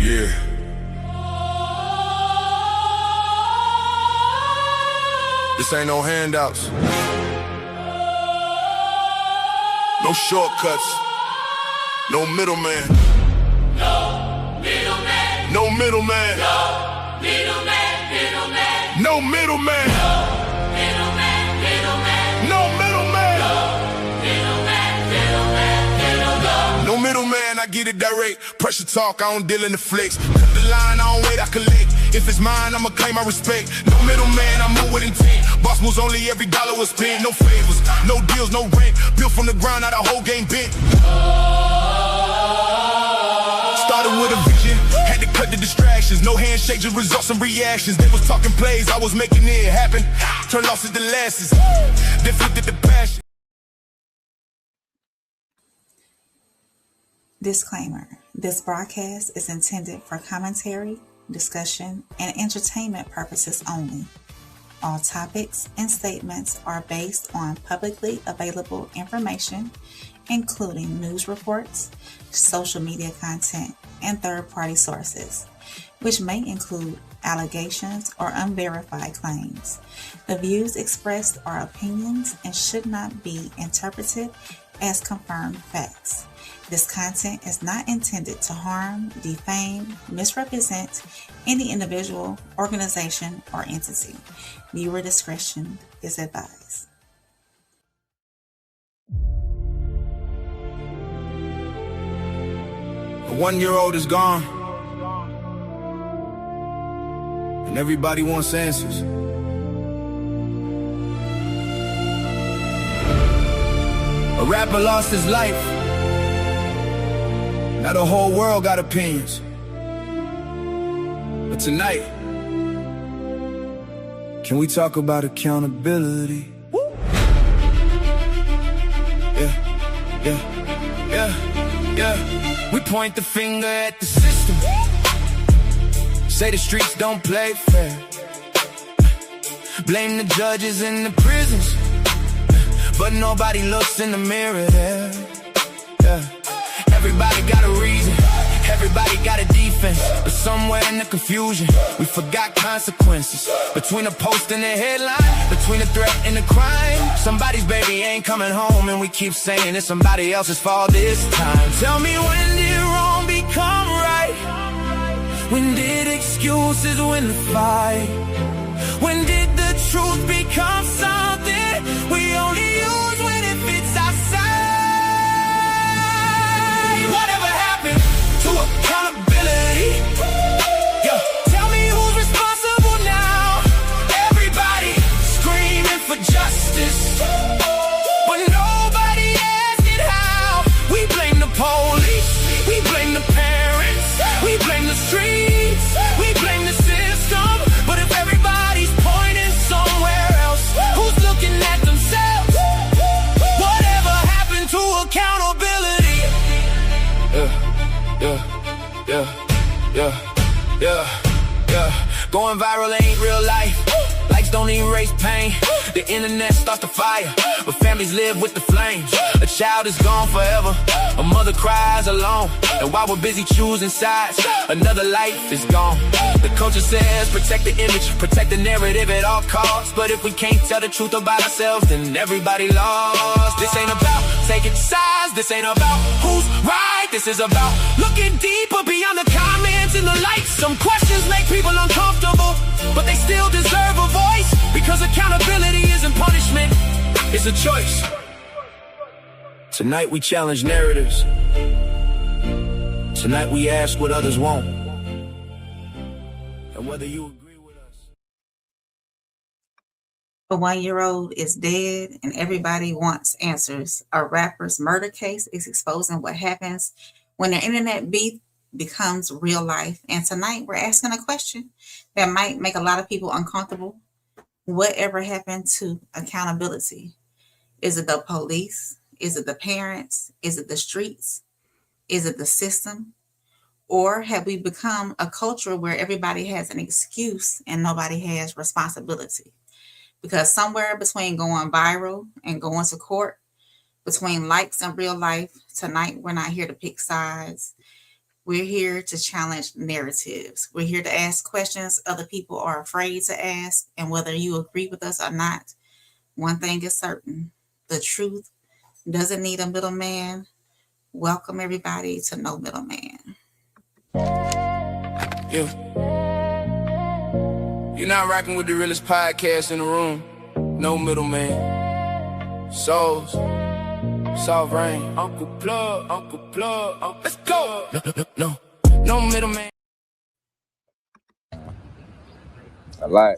Yeah. This ain't no handouts. No shortcuts. No middleman. No middleman. No middleman. No middleman. No middleman. No middleman, I get it direct. Pressure talk, I don't deal in the flex. Cut the line, I don't wait, I collect. If it's mine, I'ma claim my respect. No middleman, I move with intent. Boss moves only, every dollar was spent. No favors, no deals, no rent. Built from the ground, now the whole game bent. Started with a vision, had to cut the distractions. No handshake, just results and reactions. They was talking plays, I was making it happen. Turn losses to losses, then flipped it to passion. Disclaimer: this broadcast is intended for commentary, discussion, and entertainment purposes only. All topics and statements are based on publicly available information, including news reports, social media content, and third-party sources, which may include allegations or unverified claims. The views expressed are opinions and should not be interpreted as confirmed facts. This content is not intended to harm, defame, misrepresent any individual, organization, or entity. Viewer discretion is advised. A 1-year-old is gone, and everybody wants answers. A rapper lost his life. Now the whole world got opinions. But tonight, can we talk about accountability? Yeah. We point the finger at the system. Say the streets don't play fair. Blame the judges in the prisons, but nobody looks in the mirror there. Yeah. Everybody got a reason, everybody got a defense, but somewhere in the confusion, we forgot consequences. Between a post and a headline, between a threat and a crime, somebody's baby ain't coming home, and we keep saying it's somebody else's fault this time. Tell me, when did wrong become right? When did excuses win the fight? When did the truth become something we only use when it fits our side? Whatever happened to accountability? Yeah. Tell me who's responsible now? Everybody screaming for justice, but nobody asking how. We blame the police, we blame the parents, we blame the streets, we blame the system. But if everybody's pointing somewhere else, who's looking at themselves? Whatever happened to accountability? Yeah. Going viral ain't real life. Likes don't erase pain. The internet starts the fire, but families live with the flames. A child is gone forever, a mother cries alone, and while we're busy choosing sides, another life is gone. The culture says protect the image, protect the narrative at all costs, but if we can't tell the truth about ourselves, then everybody lost. This ain't about taking sides, this ain't about who's right. This is about looking deeper beyond the comments and the likes. Some questions make people uncomfortable, but they still deserve a voice, because accountability isn't punishment, it's a choice. Tonight we challenge narratives. Tonight we ask what others won't, and whether you agree with us. A 1-year-old is dead and everybody wants answers. A rapper's murder case is exposing what happens when the internet beef becomes real life. And tonight we're asking a question that might make a lot of people uncomfortable. Whatever happened to accountability? Is it the police? Is it the parents? Is it the streets? Is it the system? Or have we become a culture where everybody has an excuse and nobody has responsibility? Because somewhere between going viral and going to court, between likes and real life, tonight we're not here to pick sides. We're here to challenge narratives. We're here to ask questions other people are afraid to ask. And whether you agree with us or not, one thing is certain: the truth doesn't need a middleman. Welcome, everybody, to No Middleman. Yeah. You're not rocking with the realest podcast in the room. No middleman. Souls. Soft rain. Uncle Plug. Let's go. No middleman. I like.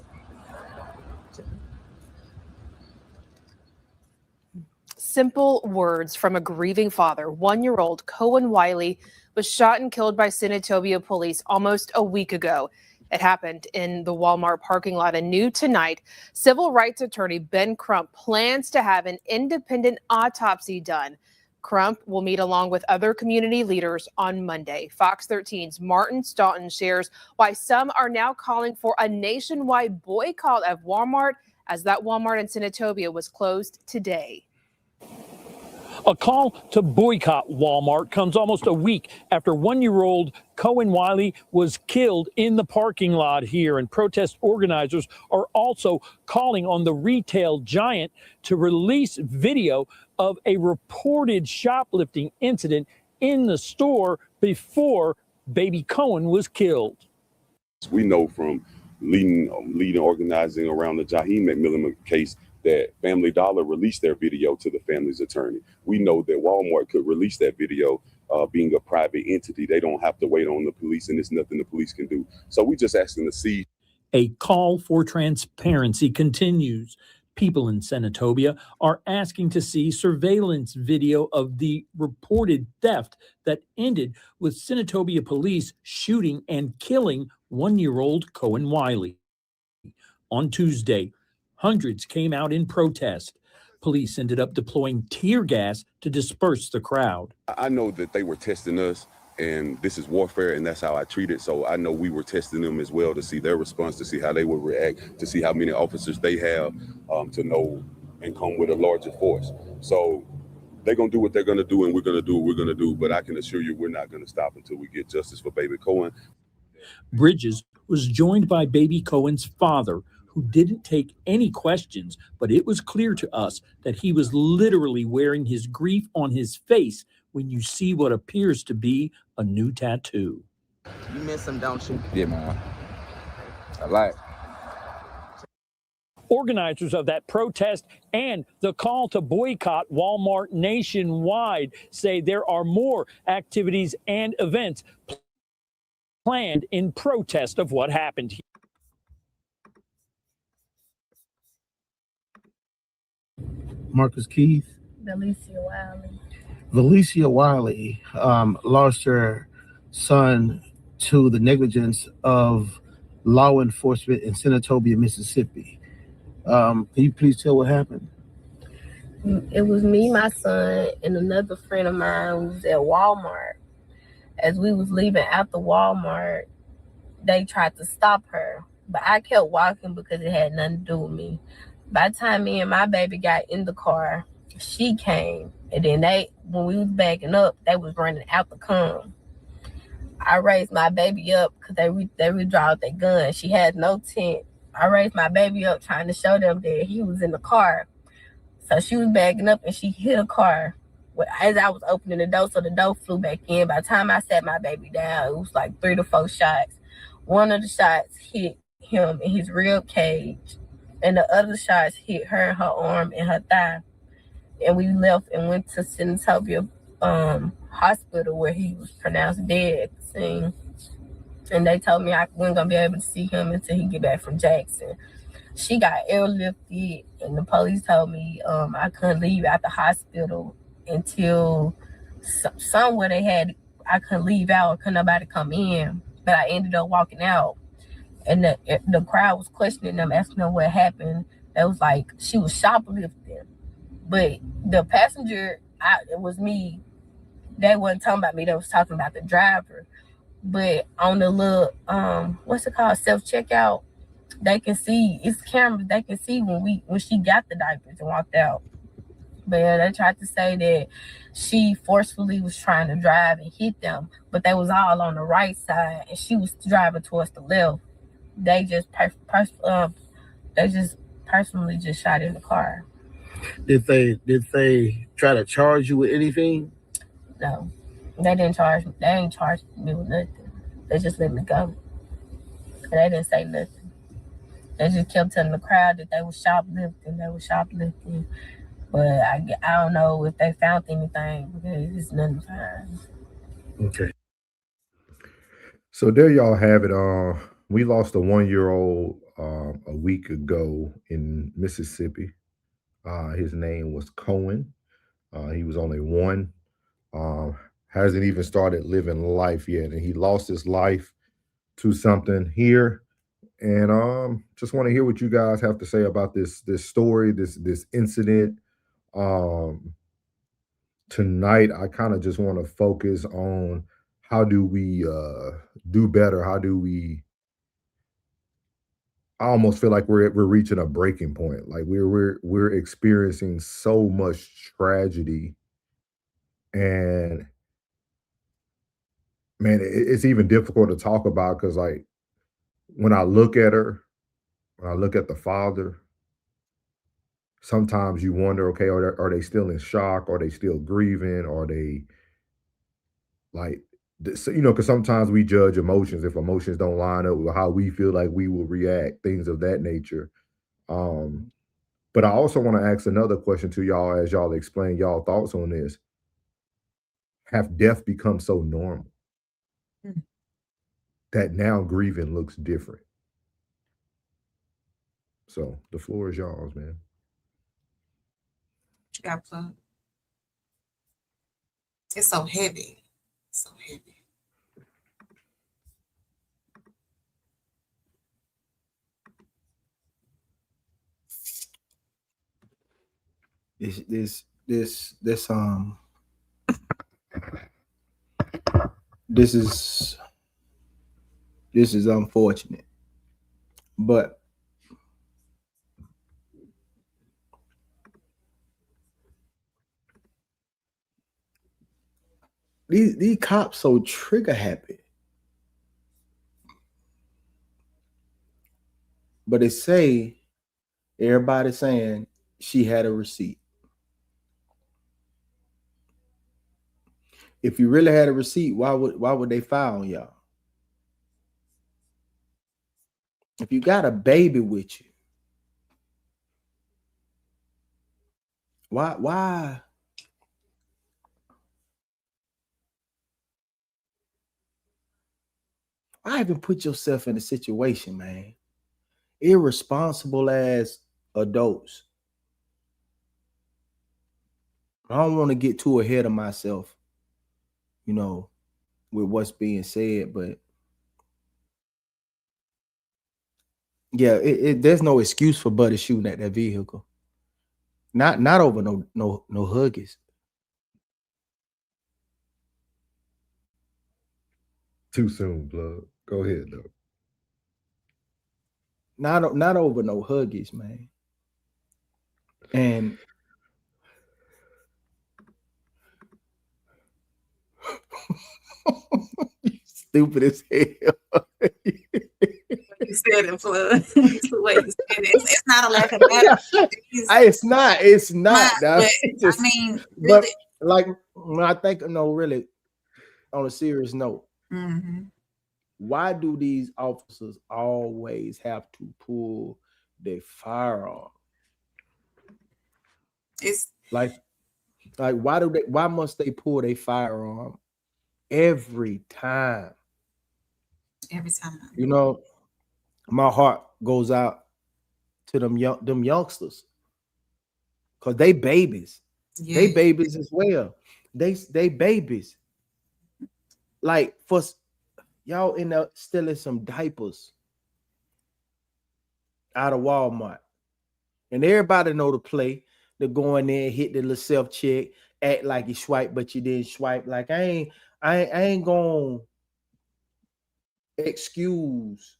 Simple words from a grieving father. 1-year-old Cohen Wiley was shot and killed by Senatobia police almost a week ago. It happened in the Walmart parking lot. And new tonight, civil rights attorney Ben Crump plans to have an independent autopsy done. Crump will meet along with other community leaders on Monday. Fox 13's Martin Staunton shares why some are now calling for a nationwide boycott of Walmart, as that Walmart in Senatobia was closed today. A call to boycott Walmart comes almost a week after 1-year-old Cohen Wiley was killed in the parking lot here, and protest organizers are also calling on the retail giant to release video of a reported shoplifting incident in the store before baby Cohen was killed. We know from leading organizing around the Jaheim McMillan case that Family Dollar released their video to the family's attorney. We know that Walmart could release that video being a private entity. They don't have to wait on the police, and there's nothing the police can do. So we're just asking to see. A call for transparency continues. People in Senatobia are asking to see surveillance video of the reported theft that ended with Senatobia police shooting and killing 1-year-old Cohen Wiley. On Tuesday, hundreds came out in protest. Police ended up deploying tear gas to disperse the crowd. I know that they were testing us, and this is warfare, and that's how I treat it. So I know we were testing them as well to see their response, to see how they would react, to see how many officers they have, to know and come with a larger force. So they're going to do what they're going to do, and we're going to do what we're going to do. But I can assure you we're not going to stop until we get justice for baby Cohen. Bridges was joined by baby Cohen's father, who didn't take any questions, but it was clear to us that he was literally wearing his grief on his face when you see what appears to be a new tattoo. You miss him, don't you? Yeah, man. I like. Organizers of that protest and the call to boycott Walmart nationwide say there are more activities and events planned in protest of what happened here. Marcus Keith. Valencia Wiley lost her son to the negligence of law enforcement in Senatobia, Mississippi. Can you please tell what happened? It was me, my son, and another friend of mine who was at Walmart. As we was leaving out the Walmart, they tried to stop her, but I kept walking because it had nothing to do with me. By the time me and my baby got in the car, she came, and then when we was backing up, they was running out the come. I raised my baby up because they withdrew their gun. She had no tent. I raised my baby up trying to show them that he was in the car. So she was backing up and she hit a car as I was opening the door, so the door flew back in. By the time I sat my baby down, it was like 3 to 4 shots. One of the shots hit him in his rib cage, and the other shots hit her in her arm and her thigh. And we left and went to Senatobia hospital, where he was pronounced dead at the scene. And they told me I wasn't going to be able to see him until he get back from Jackson. She got airlifted, and the police told me I couldn't leave out the hospital until somewhere I couldn't leave out, couldn't nobody come in. But I ended up walking out, and the crowd was questioning them, asking them what happened. It was like she was shoplifting. But the passenger, it was me. They wasn't talking about me. They was talking about the driver. But on the little, what's it called, self-checkout, they can see, it's cameras, they can see when she got the diapers and walked out. But yeah, they tried to say that she forcefully was trying to drive and hit them, but they was all on the right side and she was driving towards the left. They just personally just shot in the car. Did they try to charge you with anything? No, they didn't charge me. They ain't charged me with nothing. They just let me go. And they didn't say nothing. They just kept telling the crowd that they were shoplifting. But I don't know if they found anything because it's nothing fine. Okay. So there y'all have it. We lost a 1-year-old a week ago in Mississippi. His name was Cohen. He was only 1. Hasn't even started living life yet, and he lost his life to something here. And just want to hear what you guys have to say about this story, this incident. Tonight, I kind of just want to focus on how do we do better? How do we? I almost feel like we're reaching a breaking point. Like we're experiencing so much tragedy, and man, it's even difficult to talk about because like when I look at her, when I look at the father, sometimes you wonder, okay, are they still in shock? Are they still grieving? Are they like, because sometimes we judge emotions. If emotions don't line up with how we feel like we will react, things of that nature. But I also want to ask another question to y'all as y'all explain y'all thoughts on this. Have death become so normal that now grieving looks different? So the floor is y'all's, man. You got plugged. It's so heavy. So heavy. This is unfortunate, but these cops so trigger happy. But they say, everybody's saying she had a receipt. If you really had a receipt, why would they file on y'all? If you got a baby with you, why even put yourself in a situation, man? Irresponsible as adults. I don't want to get too ahead of myself, with what's being said, but yeah, there's no excuse for Buddy shooting at that vehicle. Not over no Huggies. Too soon, blood. Go ahead, though. Not over no Huggies, man. And stupid as hell. You said it, Flood. It's not a lack of matter. It's not. But just, I mean, but really, like when I think, really, on a serious note, why do these officers always have to pull their firearm? It's like why must they pull their firearm every time? Every time. My heart goes out to them youngsters, because they babies. Yeah. They babies as well. They babies. Like, for y'all end up stealing some diapers out of Walmart, and everybody know the play. They're going there, hit the little self check, act like you swipe, but you didn't swipe. Like, I ain't gonna excuse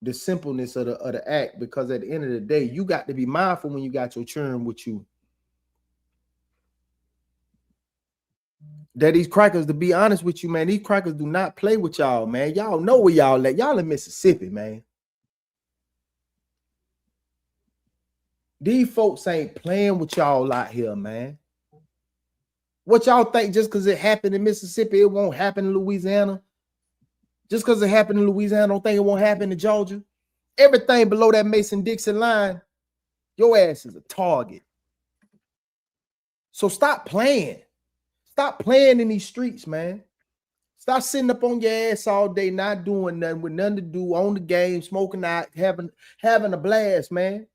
the simpleness of the act, because at the end of the day, you got to be mindful when you got your children with you. That these crackers, to be honest with you, man, these crackers do not play with y'all, man. Y'all know where y'all at. Y'all in Mississippi, man. These folks ain't playing with y'all out here, man. What y'all think just because it happened in Mississippi, it won't happen in Louisiana? Just because it happened in Louisiana, don't think it won't happen in Georgia? Everything below that Mason-Dixon line, your ass is a target. So stop playing. Stop playing in these streets, man. Stop sitting up on your ass all day, not doing nothing, with nothing to do, on the game, smoking out, having a blast, man.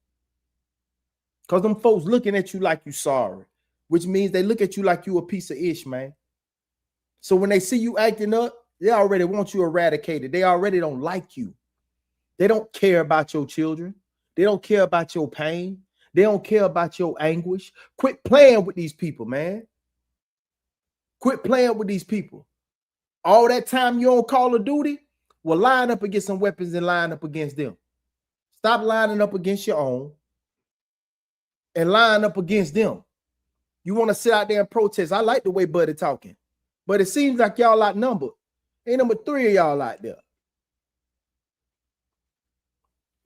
Because them folks looking at you like you sorry, which means they look at you like you a piece of ish, man. So when they see you acting up, they already want you eradicated. They already don't like you. They don't care about your children. They don't care about your pain. They don't care about your anguish. Quit playing with these people, man. Quit playing with these people. All that time you on Call of Duty, well, line up against some weapons and line up against them. Stop lining up against your own and line up against them. You want to sit out there and protest. I like the way Buddy talking, but it seems like y'all outnumbered. Ain't number 3 of y'all out there.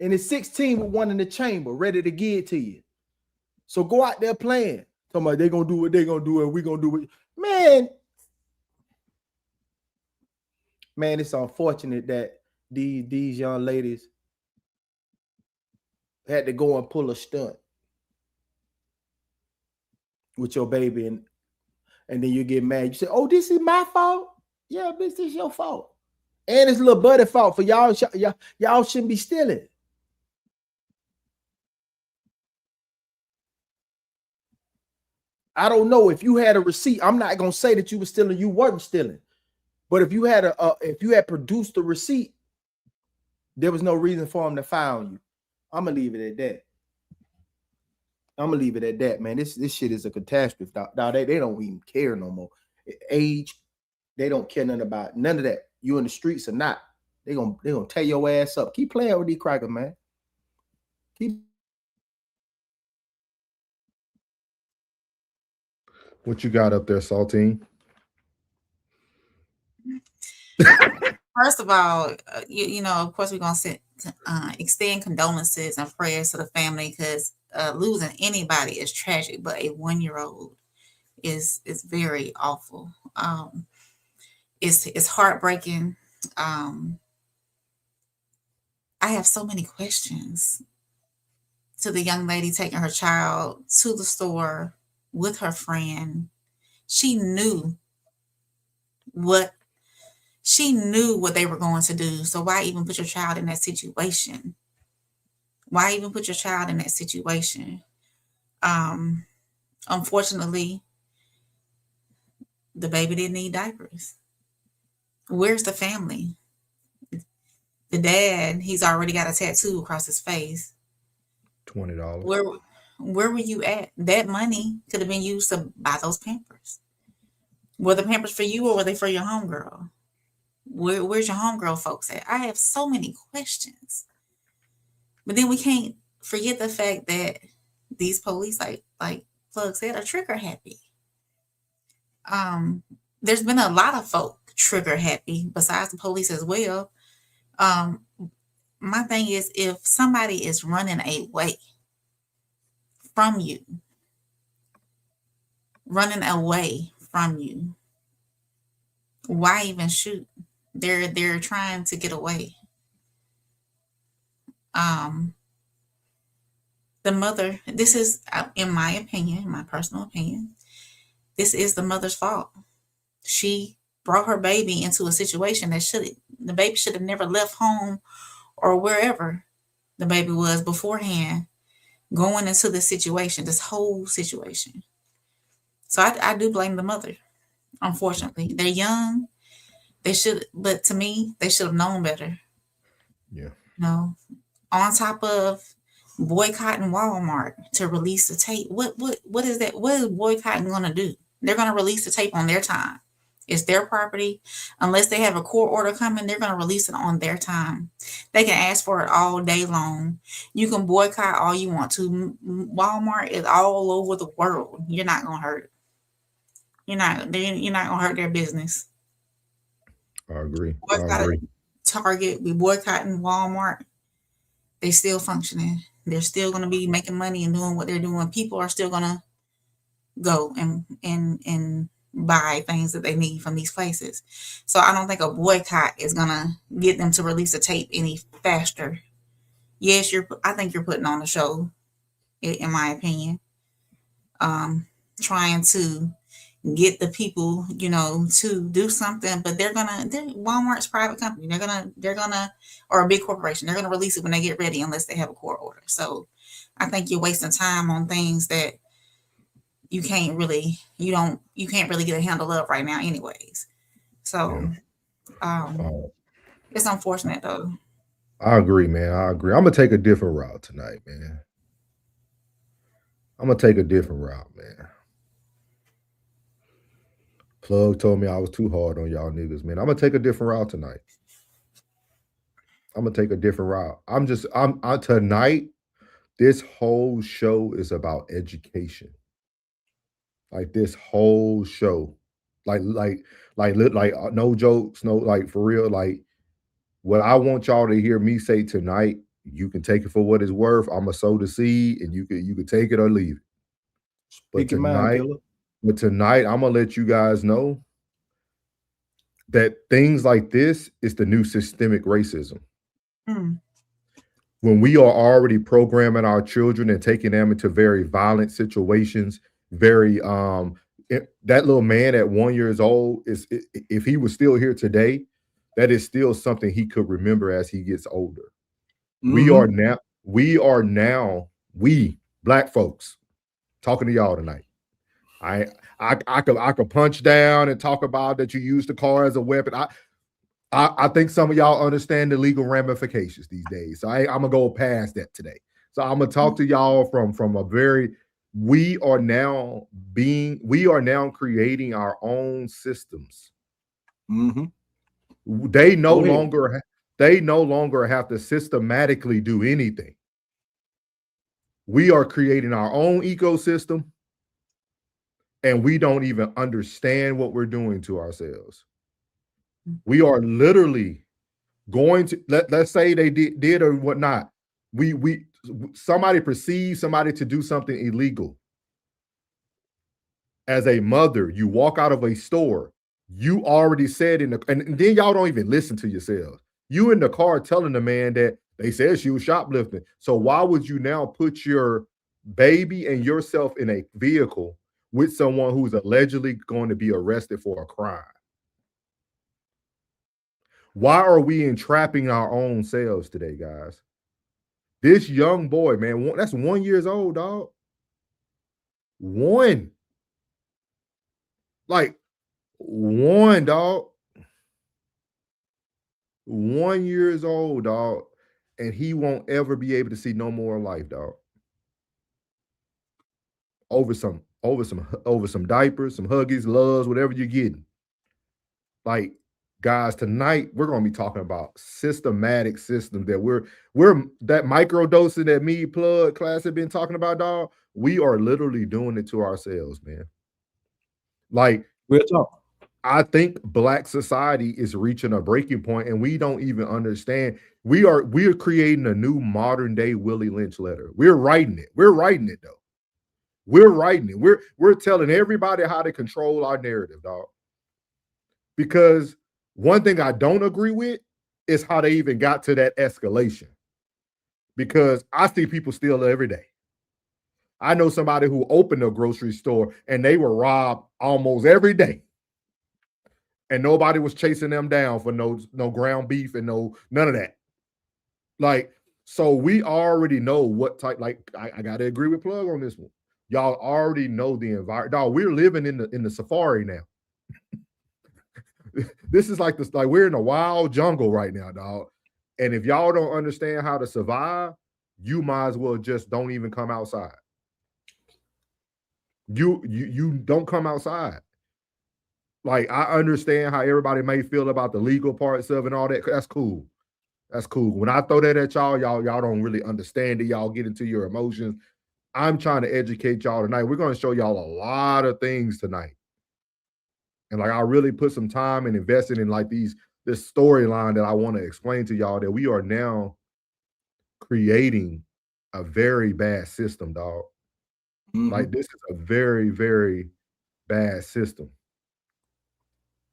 And it's 16 with one in the chamber, ready to give it to you. So go out there playing. Talking about they're going to do what they're going to do and we're going to do it. Man, it's unfortunate that these young ladies had to go and pull a stunt with your baby, and then you get mad. You say, oh, this is my fault? Yeah, bitch, this is your fault. And it's little Buddy fault for y'all. Y'all shouldn't be stealing. I don't know if you had a receipt. I'm not gonna say that you were stealing. You weren't stealing, but if you had produced a receipt, there was no reason for them to file you. I'm gonna leave it at that. Man. This shit is a catastrophe. Now they don't even care no more. Age, they don't care nothing about none of that. You in the streets or not? They gonna tear your ass up. Keep playing with these crackers, man. What you got up there, Saltine? First of all, you know, of course, we're going to extend condolences and prayers to the family, because losing anybody is tragic, but a 1-year-old is very awful. It's heartbreaking. I have so many questions to the young lady taking her child to the store with her friend. She knew what they were going to do. So why even put your child in that situation? Unfortunately, the baby didn't need diapers. Where's the family? The dad, he's already got a tattoo across his face. $20. Where were you at? That money could have been used to buy those Pampers. Were the Pampers for you or were they for your homegirl? Where's your homegirl folks at? I have so many questions. But then we can't forget the fact that these police, like Plug said, are trigger happy. There's been a lot of folk trigger happy besides the police as well. My thing is, if somebody is running away from you, why even shoot? They're trying to get away. The mother, this is, in my personal opinion, this is the mother's fault. She brought her baby into a situation that the baby should have never left home or wherever the baby was beforehand, going into this situation, this whole situation. So I do blame the mother. Unfortunately, they're young. But to me, they should have known better. Yeah. On top of boycotting Walmart to release the tape, what is that? What is boycotting going to do? They're going to release the tape on their time. It's their property. Unless they have a court order coming, they're going to release it on their time. They can ask for it all day long. You can boycott all you want to. Walmart is all over the world. You're not going to hurt it. You're not going to hurt their business. I agree. Target, we boycotting Walmart. They still functioning. They're still going to be making money and doing what they're doing. People are still going to go and buy things that they need from these places. So I don't think a boycott is going to get them to release a tape any faster. Yes, I think you're putting on a show, in my opinion. Trying to get the people, to do something, but Walmart's private company. They're gonna, or a big corporation. They're gonna release it when they get ready, unless they have a court order. So I think you're wasting time on things that you can't really get a handle of right now, anyways. So it's unfortunate though. I agree, man. I agree. I'm gonna take a different route tonight, man. Plug told me I was too hard on y'all niggas, man. I'm gonna take a different route tonight. Tonight, this whole show is about education. Like this whole show. Like no jokes, no, like for real. Like what I want y'all to hear me say tonight, you can take it for what it's worth. I'm gonna sow the seed and you can take it or leave it. But tonight, I'm gonna let you guys know that things like this is the new systemic racism. When we are already programming our children and taking them into very violent situations, that little man at 1 year old if he was still here today, that is still something he could remember as he gets older. We are now Black folks talking to y'all tonight. I could punch down and talk about that you use the car as a weapon. I think some of y'all understand the legal ramifications these days. So I'm gonna go past that today. So I'm gonna talk to y'all from a very. We are now creating our own systems. They no longer have to systematically do anything. We are creating our own ecosystem. And we don't even understand what we're doing to ourselves. We are literally going to let's say they did or whatnot. Somebody perceives somebody to do something illegal. As a mother, you walk out of a store, you already said and then y'all don't even listen to yourselves. You in the car telling the man that they said she was shoplifting. So why would you now put your baby and yourself in a vehicle with someone who's allegedly going to be arrested for a crime? Why are we entrapping our own selves today, guys? This young boy, man, that's 1 year old, dog. One, dog. 1 year old, dog, and he won't ever be able to see no more life, dog. Over some diapers, some Huggies, Loves, whatever you're getting. Like, guys, tonight we're gonna be talking about systematic systems that we're that microdosing that me Plug class have been talking about, dog. We are literally doing it to ourselves, man. Like, real talk. I think Black society is reaching a breaking point, and we don't even understand. We are creating a new modern day Willie Lynch letter. We're writing it though. We're writing it. We're telling everybody how to control our narrative, dog. Because one thing I don't agree with is how they even got to that escalation. Because I see people steal every day. I know somebody who opened a grocery store and they were robbed almost every day. And nobody was chasing them down for no ground beef and none of that. Like, so we already know what type, like, I gotta agree with Plug on this one. Y'all already know the environment. Dog, we're living in the safari now. This is like we're in a wild jungle right now, dog. And if y'all don't understand how to survive, you might as well just don't even come outside. You don't come outside. Like, I understand how everybody may feel about the legal parts of it and all that. That's cool. That's cool. When I throw that at y'all don't really understand it. Y'all get into your emotions. I'm trying to educate y'all tonight. We're going to show y'all a lot of things tonight. And like, I really put some time and invested in like this storyline that I want to explain to y'all, that we are now creating a very bad system, dog. Like, this is a very, very bad system.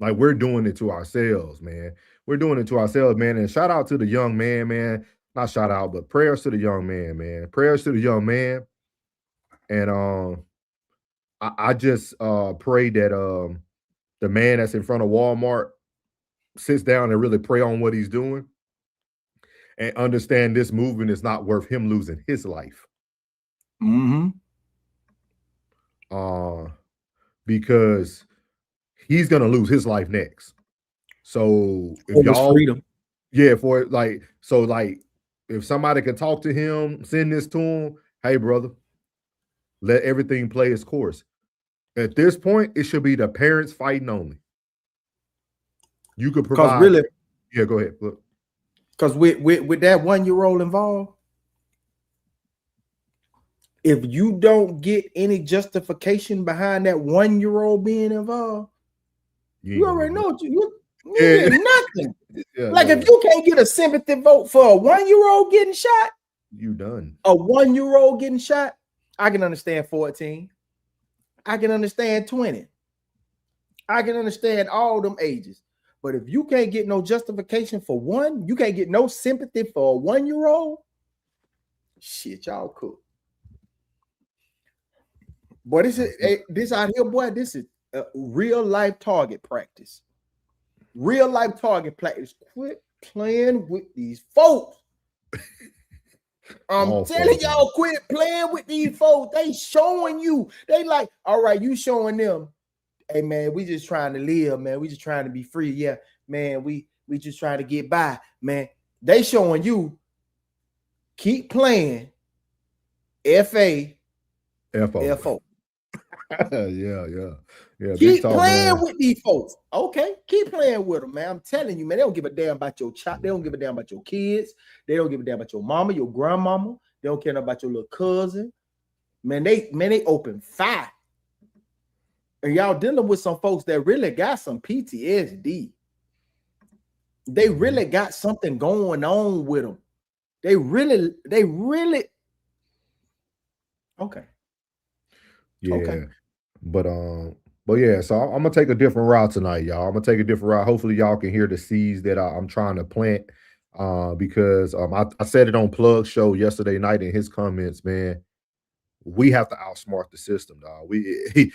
Like, we're doing it to ourselves, man. We're doing it to ourselves, man. And shout out to the young man, man. Not shout out, but prayers to the young man, man. Prayers to the young man. And I just pray that the man that's in front of Walmart sits down and really pray on what he's doing and understand this movement is not worth him losing his life. Because he's gonna lose his life next. So if y'all, freedom. Yeah, for like, so like, if somebody can talk to him, send this to him. Hey, brother, let everything play its course. At this point, it should be the parents fighting only. You could provide. Really, yeah, go ahead. Because with that 1-year-old involved, if you don't get any justification behind that 1-year-old being involved, you already know you get nothing. If you can't get a sympathy vote for a 1-year-old getting shot, you done. A 1-year-old getting shot, I can understand 14. I can understand 20. I can understand all them ages. But if you can't get no justification for one, you can't get no sympathy for a 1-year-old, shit, y'all cool. Boy, this out here, boy, this is a real life target practice. Real life target practice. Quit playing with these folks. I'm telling y'all, quit playing with these folks. They showing you. They like, all right, you showing them. Hey, man, we just trying to live, man. We just trying to be free. Yeah, man, we just trying to get by, man. They showing you. Keep playing. F-A-F-O. Yeah. Keep playing with these folks. Okay, keep playing with them, man. I'm telling you, man, they don't give a damn about your child. They don't give a damn about your kids. They don't give a damn about your mama, your grandmama. They don't care about your little cousin. Man, they open fire. And y'all dealing with some folks that really got some PTSD. They really got something going on with them. They really. Okay. Yeah. Okay. But yeah, so I'm gonna take a different route tonight, y'all. I'm gonna take a different route. Hopefully, y'all can hear the seeds that I'm trying to plant. Because I said it on Plug Show yesterday night in his comments, man. We have to outsmart the system, dog. We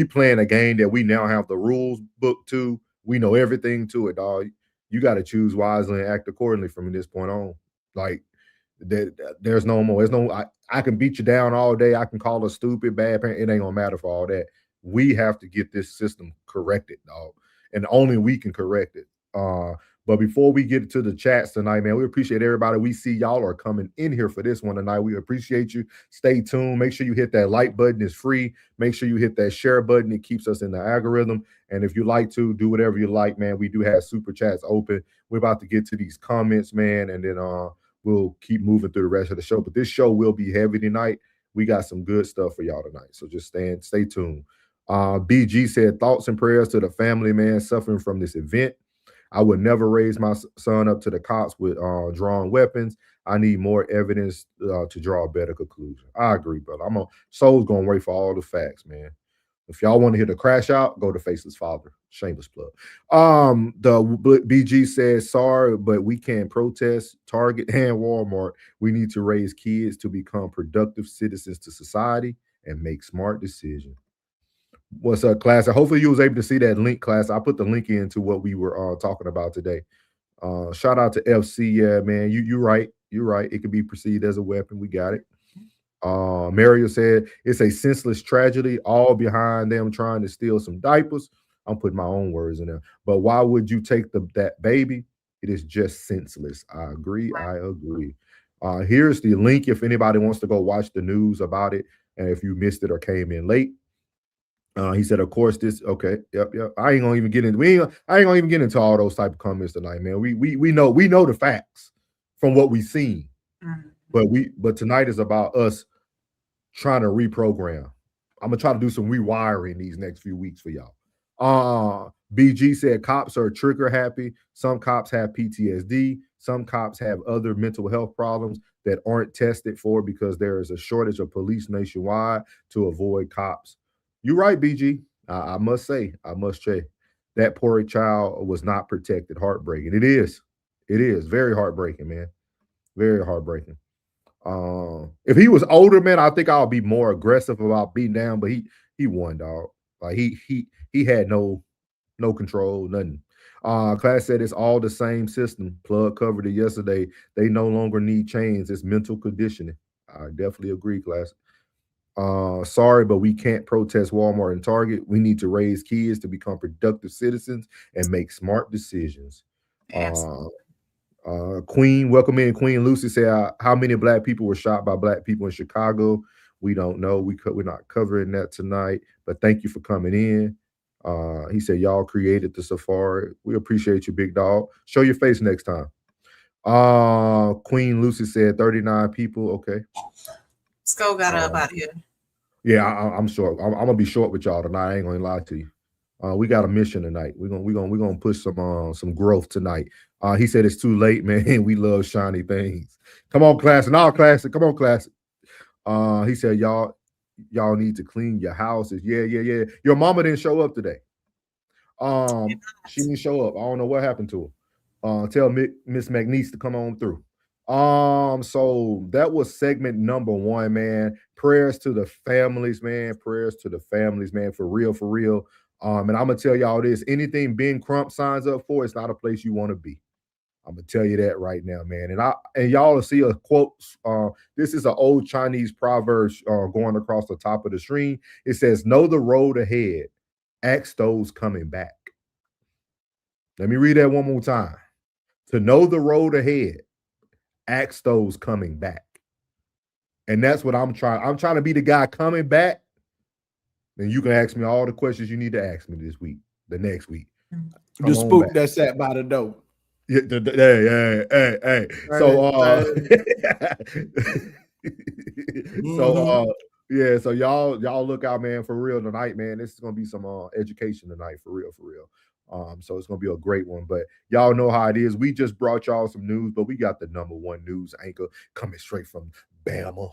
playing a game that we now have the rules book to. We know everything to it, dog. You got to choose wisely and act accordingly from this point on. Like, there's no more. There's no. I can beat you down all day. I can call a stupid, bad parent. It ain't gonna matter for all that. We have to get this system corrected, dog, and only we can correct it. But before we get to the chats tonight, man, we appreciate everybody. We see y'all are coming in here for this one tonight. We appreciate you. Stay tuned. Make sure you hit that like button. It's free. Make sure you hit that share button. It keeps us in the algorithm. And if you like to, do whatever you like, man. We do have super chats open. We're about to get to these comments, man, and then we'll keep moving through the rest of the show. But this show will be heavy tonight. We got some good stuff for y'all tonight. So just stay tuned. BG said, thoughts and prayers to the family, man, suffering from this event. I would never raise my son up to the cops with drawn weapons. I need more evidence to draw a better conclusion. I agree, brother. Soul's going to wait for all the facts, man. If y'all want to hear the crash out, go to Faceless Father. Shameless plug. The BG says, sorry, but we can't protest Target and Walmart. We need to raise kids to become productive citizens to society and make smart decisions. What's up, class? Hopefully you was able to see that link, class. I put the link into what we were talking about today. Shout out to FC. Yeah, man, you're right. You're right. It could be perceived as a weapon. We got it. Mario said it's a senseless tragedy, all behind them trying to steal some diapers. I'm putting my own words in there. But why would you take that baby? It is just senseless. I agree. Here's the link if anybody wants to go watch the news about it. And if you missed it or came in late, He said, of course, this okay. Yep. I ain't gonna even get into I ain't gonna even get into all those type of comments tonight, man. We know the facts from what we've seen. But tonight is about us trying to reprogram. I'm gonna try to do some rewiring these next few weeks for y'all. BG said cops are trigger happy. Some cops have PTSD. Some cops have other mental health problems that aren't tested for because there is a shortage of police nationwide to avoid cops. You're right, BG. I must say, that poor child was not protected. Heartbreaking. It is very heartbreaking, man. Very heartbreaking. If he was older, man, I think I'll be more aggressive about beating down. But he won, dog. Like he had no control, nothing. Class said it's all the same system. Plug covered it yesterday. They no longer need chains. It's mental conditioning. I definitely agree, Class. Sorry, but we can't protest Walmart and Target. We need to raise kids to become productive citizens and make smart decisions. Queen, welcome in. Queen Lucy said, how many black people were shot by black people in Chicago? We don't know. We're not covering that tonight, but thank you for coming in. He said, y'all created the safari. We appreciate you, big dog. Show your face next time. Queen Lucy said 39 people. Okay. Sko got up out here. Yeah, I'm short. I'm gonna be short with y'all tonight. I ain't gonna lie to you. We got a mission tonight. We're gonna push some growth tonight. He said it's too late, man. We love shiny things. Come on, Classic. No, Classic. Come on, Classic. He said y'all need to clean your houses. Yeah. Your mama didn't show up today. She didn't show up. I don't know what happened to her. Tell Miss McNeese to come on through. So that was segment number 1, man. Prayers to the families, man. Prayers to the families, man. For real. And I'm gonna tell y'all this: anything Ben Crump signs up for, it's not a place you want to be. I'm gonna tell you that right now, man. And y'all will see a quote. This is an old Chinese proverb going across the top of the screen. It says, "Know the road ahead. Ask those coming back." Let me read that one more time. To know the road ahead, ask those coming back. And that's what I'm trying. I'm trying to be the guy coming back. Then you can ask me all the questions you need to ask me this week, the next week. The spook that sat by the door. Yeah, hey. So y'all look out, man, for real tonight, man. This is gonna be some education tonight, for real. So it's gonna be a great one. But y'all know how it is. We just brought y'all some news, but we got the number 1 news anchor coming straight from Bama.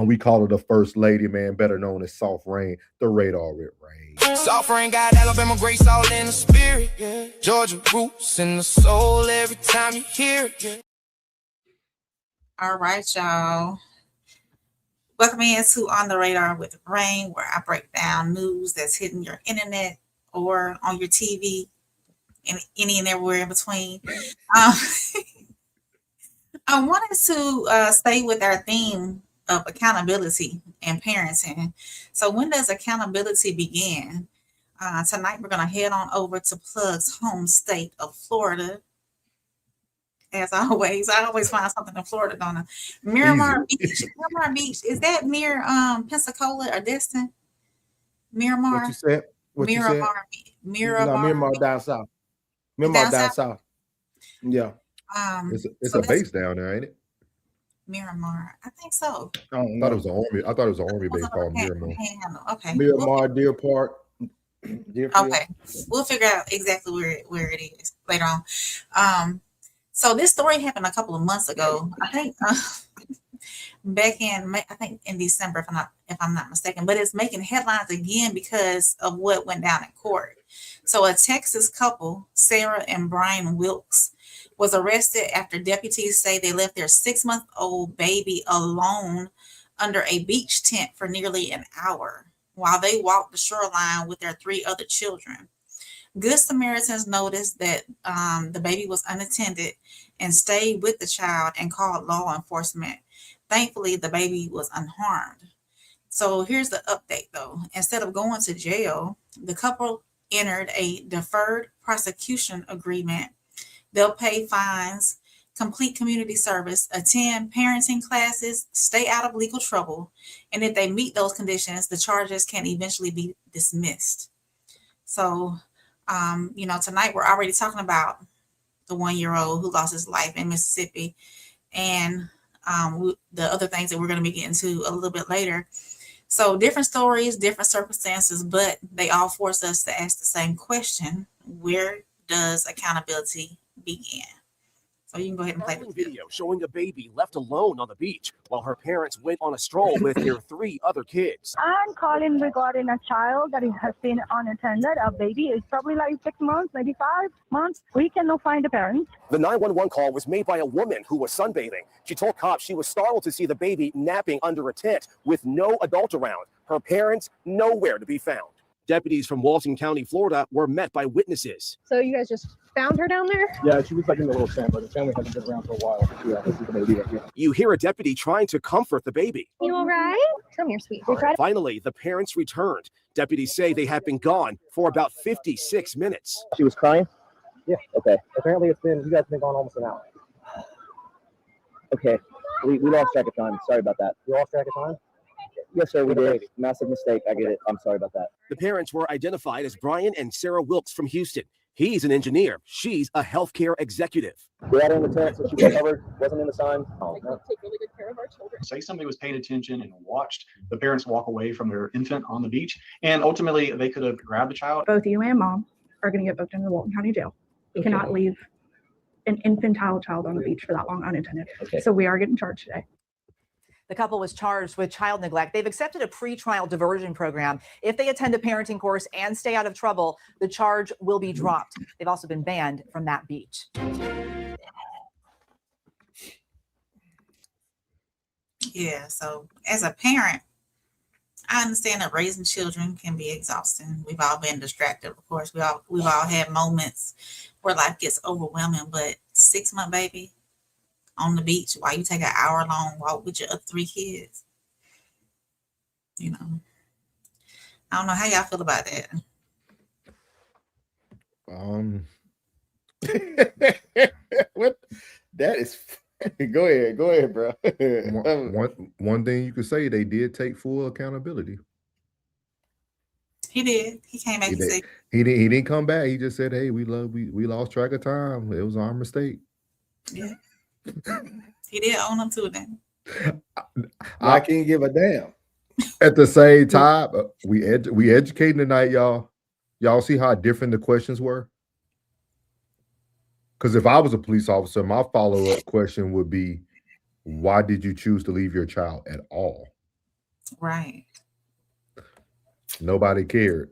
We call her the First Lady, man, better known as Soft Rain, the Radar Red Rain. Soft Rain got Alabama grace all in the spirit, yeah. Georgia roots in the soul every time you hear it, yeah. All right, y'all. Welcome into On the Radar with Rain, where I break down news that's hitting your internet or on your TV and any and everywhere in between. I wanted to stay with our theme of accountability and parenting. So when does accountability begin? Tonight, we're going to head on over to Plug's home state of Florida. As always, I always find something in Florida, don't I? Miramar Beach. Is that near Pensacola or Destin? Miramar. What you said? Miramar down south. Miramar down south. Yeah. It's a base down there, ain't it? Miramar, I think so. I thought it was an army base called Miramar. Okay. Miramar, Deer Park. Okay, we'll figure out exactly where it is later on. So this story happened a couple of months ago. I think back in December, if I'm not mistaken. But it's making headlines again because of what went down in court. So a Texas couple, Sarah and Brian Wilkes, was arrested after deputies say they left their 6-month-old baby alone under a beach tent for nearly an hour while they walked the shoreline with their 3 other children. Good Samaritans noticed that the baby was unattended and stayed with the child and called law enforcement. Thankfully, the baby was unharmed. So here's the update, though. Instead of going to jail, the couple entered a deferred prosecution agreement. They'll pay fines complete community service, attend parenting classes, stay out of legal trouble, and if they meet those conditions, the charges can eventually be dismissed. So, tonight we're already talking about the 1-year-old who lost his life in Mississippi, and the other things that we're going to be getting to a little bit later. So different stories, different circumstances, but they all force us to ask the same question: where does accountability begin? So you can go ahead and play the video showing a baby left alone on the beach while her parents went on a stroll with their 3 other kids. I'm calling regarding a child that has been unattended. A baby is probably like 6 months, maybe 5 months. We cannot find the parents. The 911 call was made by a woman who was sunbathing. She told cops she was startled to see the baby napping under a tent with no adult around. Her parents nowhere to be found. Deputies from Walton County, Florida, were met by witnesses. So you guys just found her down there? Yeah, she was like in the little tent, but the family hasn't been around for a while. Yeah, this is the baby right here. You hear a deputy trying to comfort the baby. You all right? Come here, sweetheart. Finally, the parents returned. Deputies say they have been gone for about 56 minutes. She was crying? Yeah. Okay. Apparently you guys have been gone almost an hour. Okay. We lost track of time. Sorry about that. You lost track of time? Yes, sir, we did. Massive mistake. I get it. I'm sorry about that. The parents were identified as Brian and Sarah Wilkes from Houston. He's an engineer. She's a healthcare executive. We had her in the tent, so she was covered, wasn't in the sun. Oh, no. Take really good care of our children. Say somebody was paying attention and watched the parents walk away from their infant on the beach, and ultimately they could have grabbed the child. Both you and mom are going to get booked into the Walton County Jail. You cannot leave an infantile child on the beach for that long unattended. Okay. So we are getting charged today. The couple was charged with child neglect. They've accepted a pretrial diversion program. If they attend a parenting course and stay out of trouble, the charge will be dropped. They've also been banned from that beach. Yeah, so as a parent, I understand that raising children can be exhausting. We've all been distracted, of course. We've all had moments where life gets overwhelming, but 6-month baby on the beach while you take an hour-long walk with your other 3 kids. I don't know how y'all feel about that. What? That is. Go ahead, bro. One thing you could say, they did take full accountability. He did. He came back and said he didn't come back. He just said, "Hey, we lost track of time. It was our mistake." Yeah. He did own up to it then. I can't give a damn. At the same time, we educating tonight, y'all. Y'all see how different the questions were? Because if I was a police officer, my follow-up question would be, why did you choose to leave your child at all? Right. Nobody cared.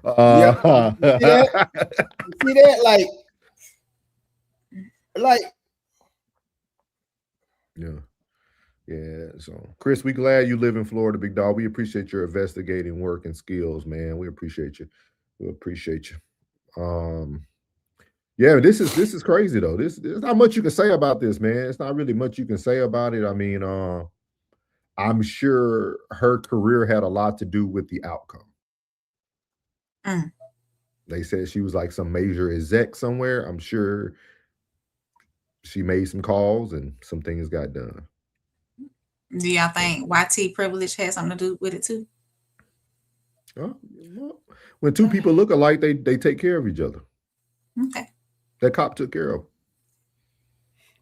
Yeah. See that? Like. Yeah. So, Chris, we glad you live in Florida, big dog. We appreciate your investigating work and skills, man. We appreciate you. Yeah, this is crazy though. There's not much you can say about this, man. It's not really much you can say about it. I mean, I'm sure her career had a lot to do with the outcome. They said she was like some major exec somewhere. I'm sure she made some calls and some things got done. Do y'all think YT privilege has something to do with it too? When 2 people look alike, they take care of each other. Okay. That cop took care of.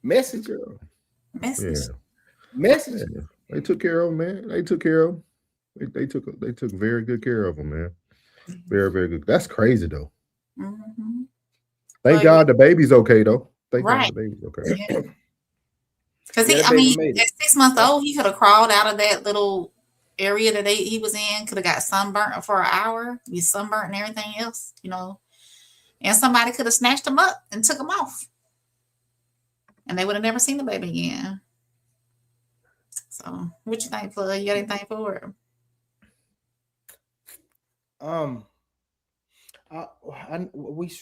Message. Yeah. Message. Yeah. They took care of him, man. They took care of him. They took very good care of him, man. Very, very good. That's crazy though. Mm-hmm. Thank God the baby's okay though. Thank Right. God the baby's okay. Because at 6 months old, he could have crawled out of that little area that he was in. Could have got sunburnt for an hour, be sunburnt and everything else, And somebody could have snatched him up and took him off, and they would have never seen the baby again. So, what you think, Flood? You got anything for it?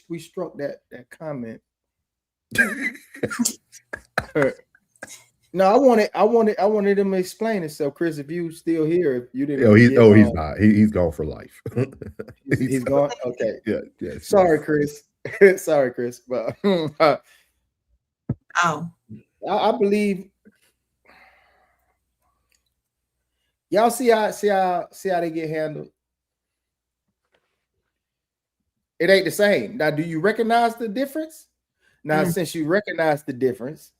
We struck that comment. No, I wanted him to explain himself, Chris. If you still here, if you didn't. He's not. He's gone for life. He's gone. Okay. Yeah. Sorry, Chris. Sorry, Chris. But Oh, I believe y'all see how they get handled. It ain't the same. Now, do you recognize the difference? Now, since you recognize the difference,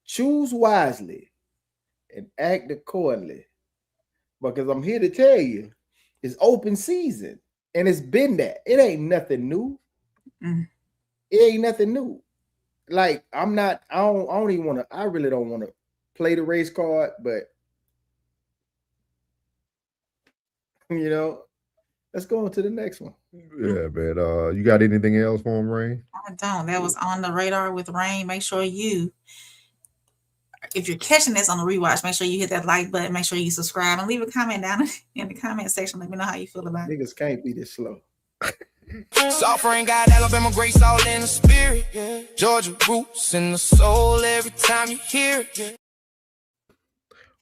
choose wisely and act accordingly. Because I'm here to tell you, it's open season, and it's been that. It ain't nothing new. It ain't nothing new. Like, I really don't want to play the race card, but you know, let's go on to the next one. Yeah, man. You got anything else for him, Rain? I don't. That was on the radar with Rain. Make sure if you're catching this on the rewatch, make sure you hit that like button. Make sure you subscribe and leave a comment down in the comment section. Let me know how you feel about it. Niggas can't be this slow. Sovereign got Alabama grace all in the spirit. Yeah. Georgia roots in the soul every time you hear it. Yeah.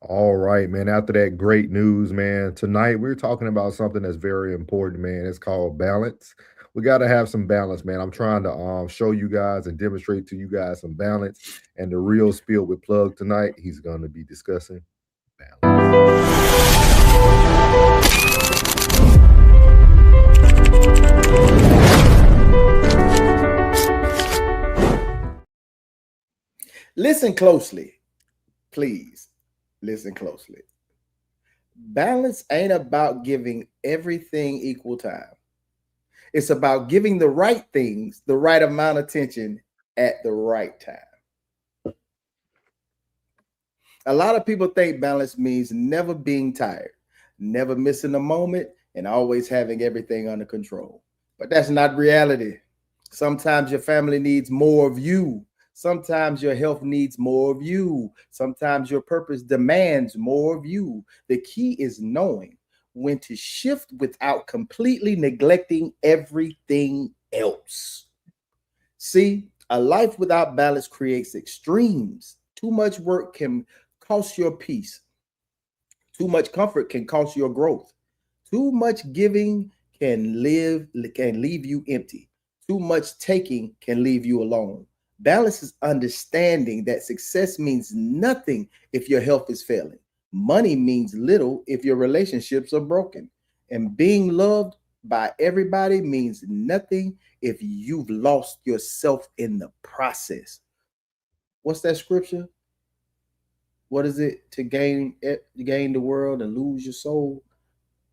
All right, man. After that great news, man, tonight we're talking about something that's very important, man. It's called balance. We got to have some balance, man. I'm trying to show you guys and demonstrate to you guys some balance. And the real spill with Plug tonight, he's going to be discussing balance. Listen closely, please. Listen closely. Balance ain't about giving everything equal time. It's about giving the right things the right amount of attention at the right time. A lot of people think balance means never being tired, never missing a moment, and always having everything under control. But that's not reality. Sometimes your family needs more of you. Sometimes your health needs more of you. Sometimes your purpose demands more of you. The key is knowing when to shift without completely neglecting everything else. See, a life without balance creates extremes. Too much work can cost your peace. Too much comfort can cost your growth. Too much giving can leave you empty. Too much taking can leave you alone. Balance is understanding that success means nothing if your health is failing. Money means little if your relationships are broken. And being loved by everybody means nothing if you've lost yourself in the process. What's that scripture? What is it? To gain the world and lose your soul?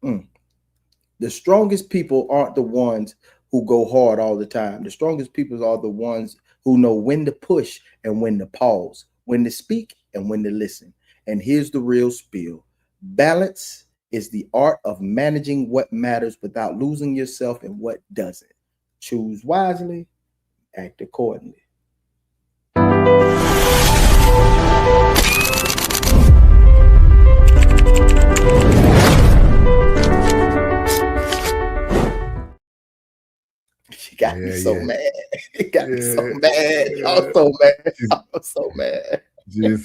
The strongest people aren't the ones who go hard all the time. The strongest people are the ones who know when to push and when to pause, when to speak and when to listen. And here's the real spiel. Balance is the art of managing what matters without losing yourself in what doesn't. Choose wisely, act accordingly. She got me so mad. It got me so mad. I'm so mad. I'm so mad. Jen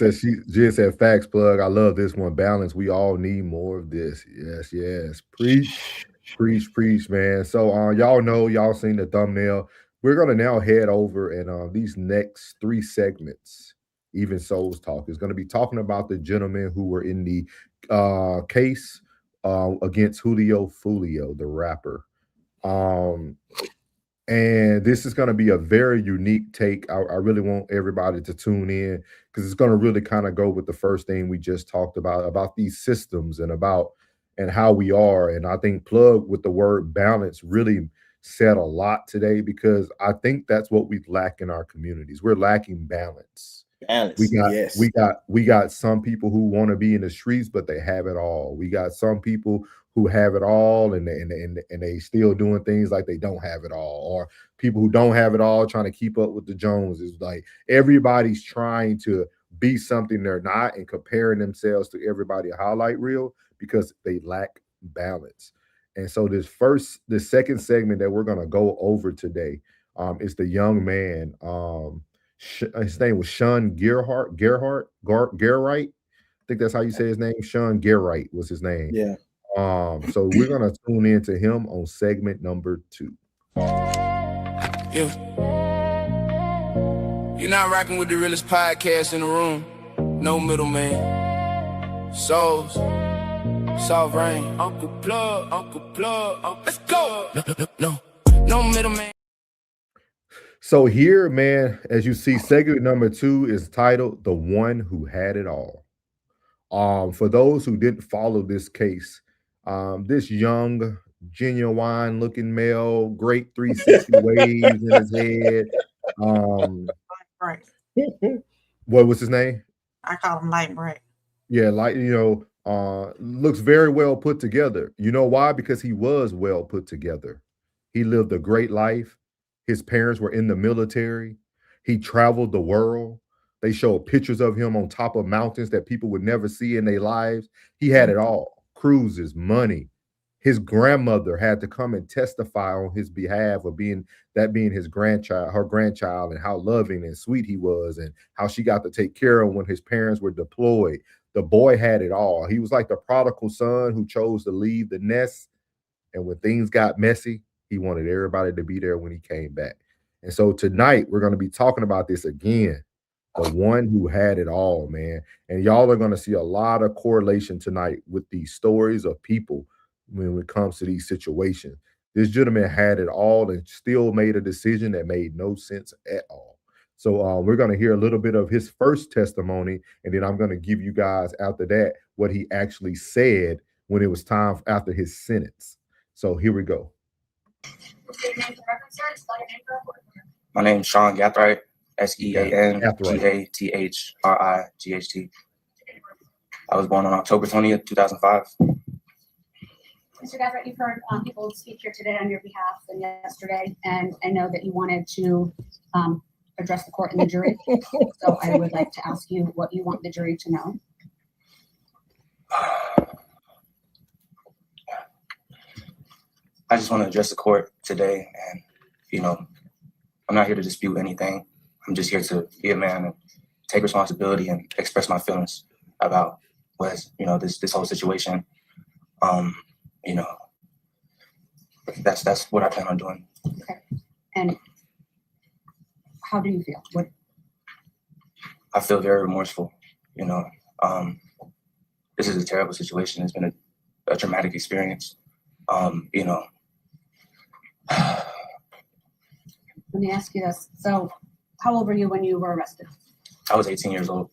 said, facts, Plug. I love this one. Balance. We all need more of this. Yes, yes. Preach, man. So y'all know, y'all seen the thumbnail. We're gonna now head over and these next 3 segments, Even Souls Talk, is gonna be talking about the gentlemen who were in the case against Julio Foolio, the rapper. And this is going to be a very unique take. I really want everybody to tune in because it's going to really kind of go with the first thing we just talked about these systems and how we are. And I think Plug with the word balance really said a lot today, because I think that's what we lack in our communities. We're lacking balance. We got some people who want to be in the streets, but they have it all. We got some people who have it all and they still doing things like they don't have it all, or people who don't have it all trying to keep up with the Joneses. Like, everybody's trying to be something they're not and comparing themselves to everybody a highlight reel because they lack balance. And so the second segment that we're going to go over today is the young man. His name was Sean Gerhardt. I think that's how you say his name. Sean Gerhardt was his name. Yeah. So we're gonna tune into him on segment number 2. Yeah. You're not rocking with the realest podcast in the room. No middleman. Souls. Soft rain. Uncle Plug. Let's go. No middleman. So here, man, as you see, segment number 2 is titled "The One Who Had It All." For those who didn't follow this case, this young, genuine-looking male, great 360 waves in his head. Right. What was his name? I call him Light Bright. Yeah, looks very well put together. You know why? Because he was well put together. He lived a great life. His parents were in the military. He traveled the world. They showed pictures of him on top of mountains that people would never see in their lives. He had it all. Cruises, money. His grandmother had to come and testify on his behalf of being his grandchild, her grandchild, and how loving and sweet he was, and how she got to take care of him when his parents were deployed. The boy had it all. He was like the prodigal son who chose to leave the nest, and when things got messy, he wanted everybody to be there when he came back. And so tonight, we're going to be talking about this again. The one who had it all, man. And y'all are going to see a lot of correlation tonight with these stories of people when it comes to these situations. This gentleman had it all and still made a decision that made no sense at all. So we're going to hear a little bit of his first testimony, and then I'm going to give you guys after that what he actually said when it was time after his sentence. So here we go. My name is Sean Gathright, SEAN-GATHRIGHT. I was born on October 20th, 2005. Mr. Gathright, you've heard people speak here today on your behalf and yesterday, and I know that you wanted to address the court and the jury. So I would like to ask you what you want the jury to know. I just want to address the court today, and I'm not here to dispute anything. I'm just here to be a man and take responsibility and express my feelings about what this whole situation. That's what I plan on doing. Okay. And how do you feel? What? I feel very remorseful. This is a terrible situation. It's been a traumatic experience. Let me ask you this. So how old were you when you were arrested? I was 18 years old.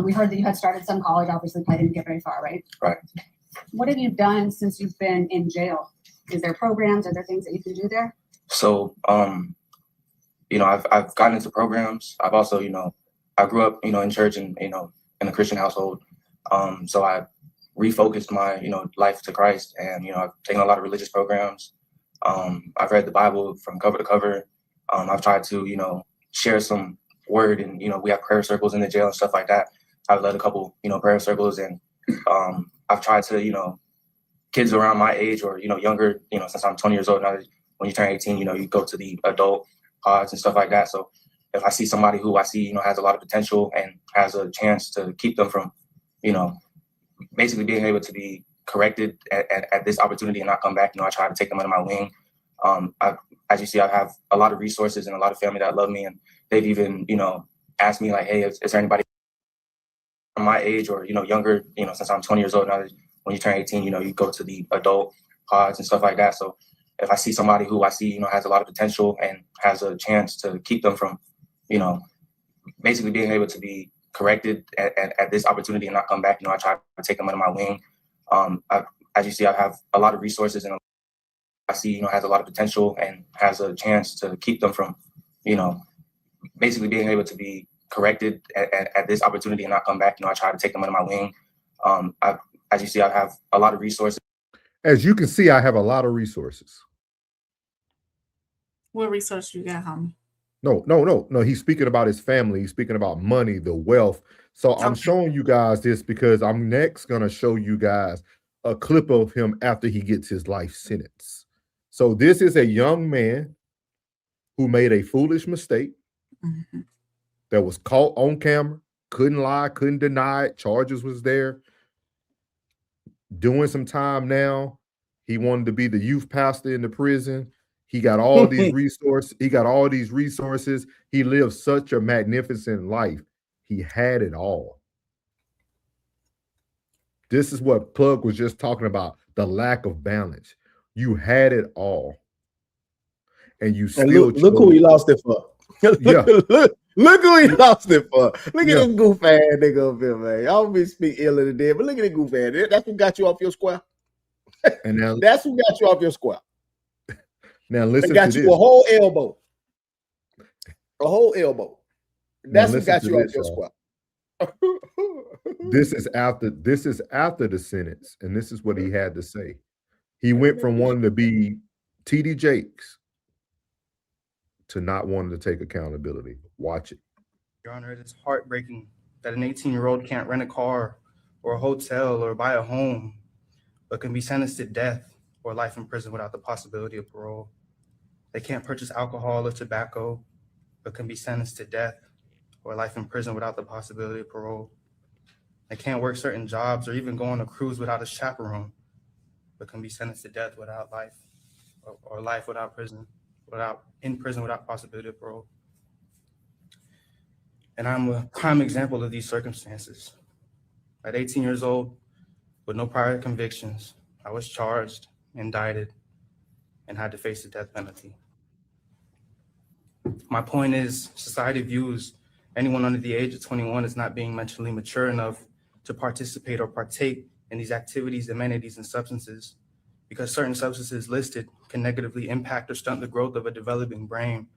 We heard that you had started some college, obviously probably didn't get very far, right? Right. What have you done since you've been in jail? Is there programs? Are there things that you can do there? So, I've gotten into programs. I've also, I grew up, in church and, in a Christian household. So I refocused my, life to Christ, and, I've taken a lot of religious programs. I've read the Bible from cover to cover. I've tried to, share some word, and, we have prayer circles in the jail and stuff like that. I've led a couple, prayer circles, and I've tried to, kids around my age or, younger, since I'm 20 years old now, when you turn 18, you go to the adult pods and stuff like that. So if I see somebody who I see, has a lot of potential and has a chance to keep them from, basically being able to be corrected at this opportunity and not come back, I try to take them under my wing. As you see, I have a lot of resources and a lot of family that love me, and they've even, asked me like, hey, is there anybody from my age or, younger, since I'm 20 years old now, when you turn 18, you go to the adult pods and stuff like that. So if I see somebody who I see, has a lot of potential and has a chance to keep them from, basically being able to be corrected at this opportunity and not come back, I try to take them under my wing. As you see, I have a lot of resources, and I see, has a lot of potential and has a chance to keep them from, basically being able to be corrected at this opportunity and not come back, I try to take them under my wing. As you see, I have a lot of resources. As you can see, I have a lot of resources. What resource you got, homie? No. He's speaking about his family. He's speaking about money, the wealth. So I'm showing you guys this because I'm next going to show you guys a clip of him after he gets his life sentence. So this is a young man who made a foolish mistake that was caught on camera, couldn't lie, couldn't deny it. Charges was there. Doing some time now. He wanted to be the youth pastor in the prison. He got all these resources. He got all these resources. He lived such a magnificent life. He had it all. This is what Plug was just talking about, the lack of balance. You had it all. And you still look who he lost it for. Yeah. Look who he lost it for. Look at this goof ass nigga up here, man. Y'all be speak ill of the dead, but look at the goof ass. That's who got you off your square. And now That's who got you off your square. Now listen They got to you this. a whole elbow. A whole elbow. That's who listen got to you off this, your y'all. square. This is after the sentence, and this is what he had to say. He went from wanting to be TD Jakes to not wanting to take accountability. Watch it. Your Honor, it is heartbreaking that an 18-year-old can't rent a car or a hotel or buy a home, but can be sentenced to death or life in prison without the possibility of parole. They can't purchase alcohol or tobacco, but can be sentenced to death or life in prison without the possibility of parole. They can't work certain jobs or even go on a cruise without a chaperone, but can be sentenced to death without life or life without prison, in prison without possibility of parole. And I'm a prime example of these circumstances. At 18 years old, with no prior convictions, I was charged, indicted, and had to face the death penalty. My point is, society views anyone under the age of 21 as not being mentally mature enough to participate or partake in these activities, amenities, and substances, because certain substances listed can negatively impact or stunt the growth of a developing brain,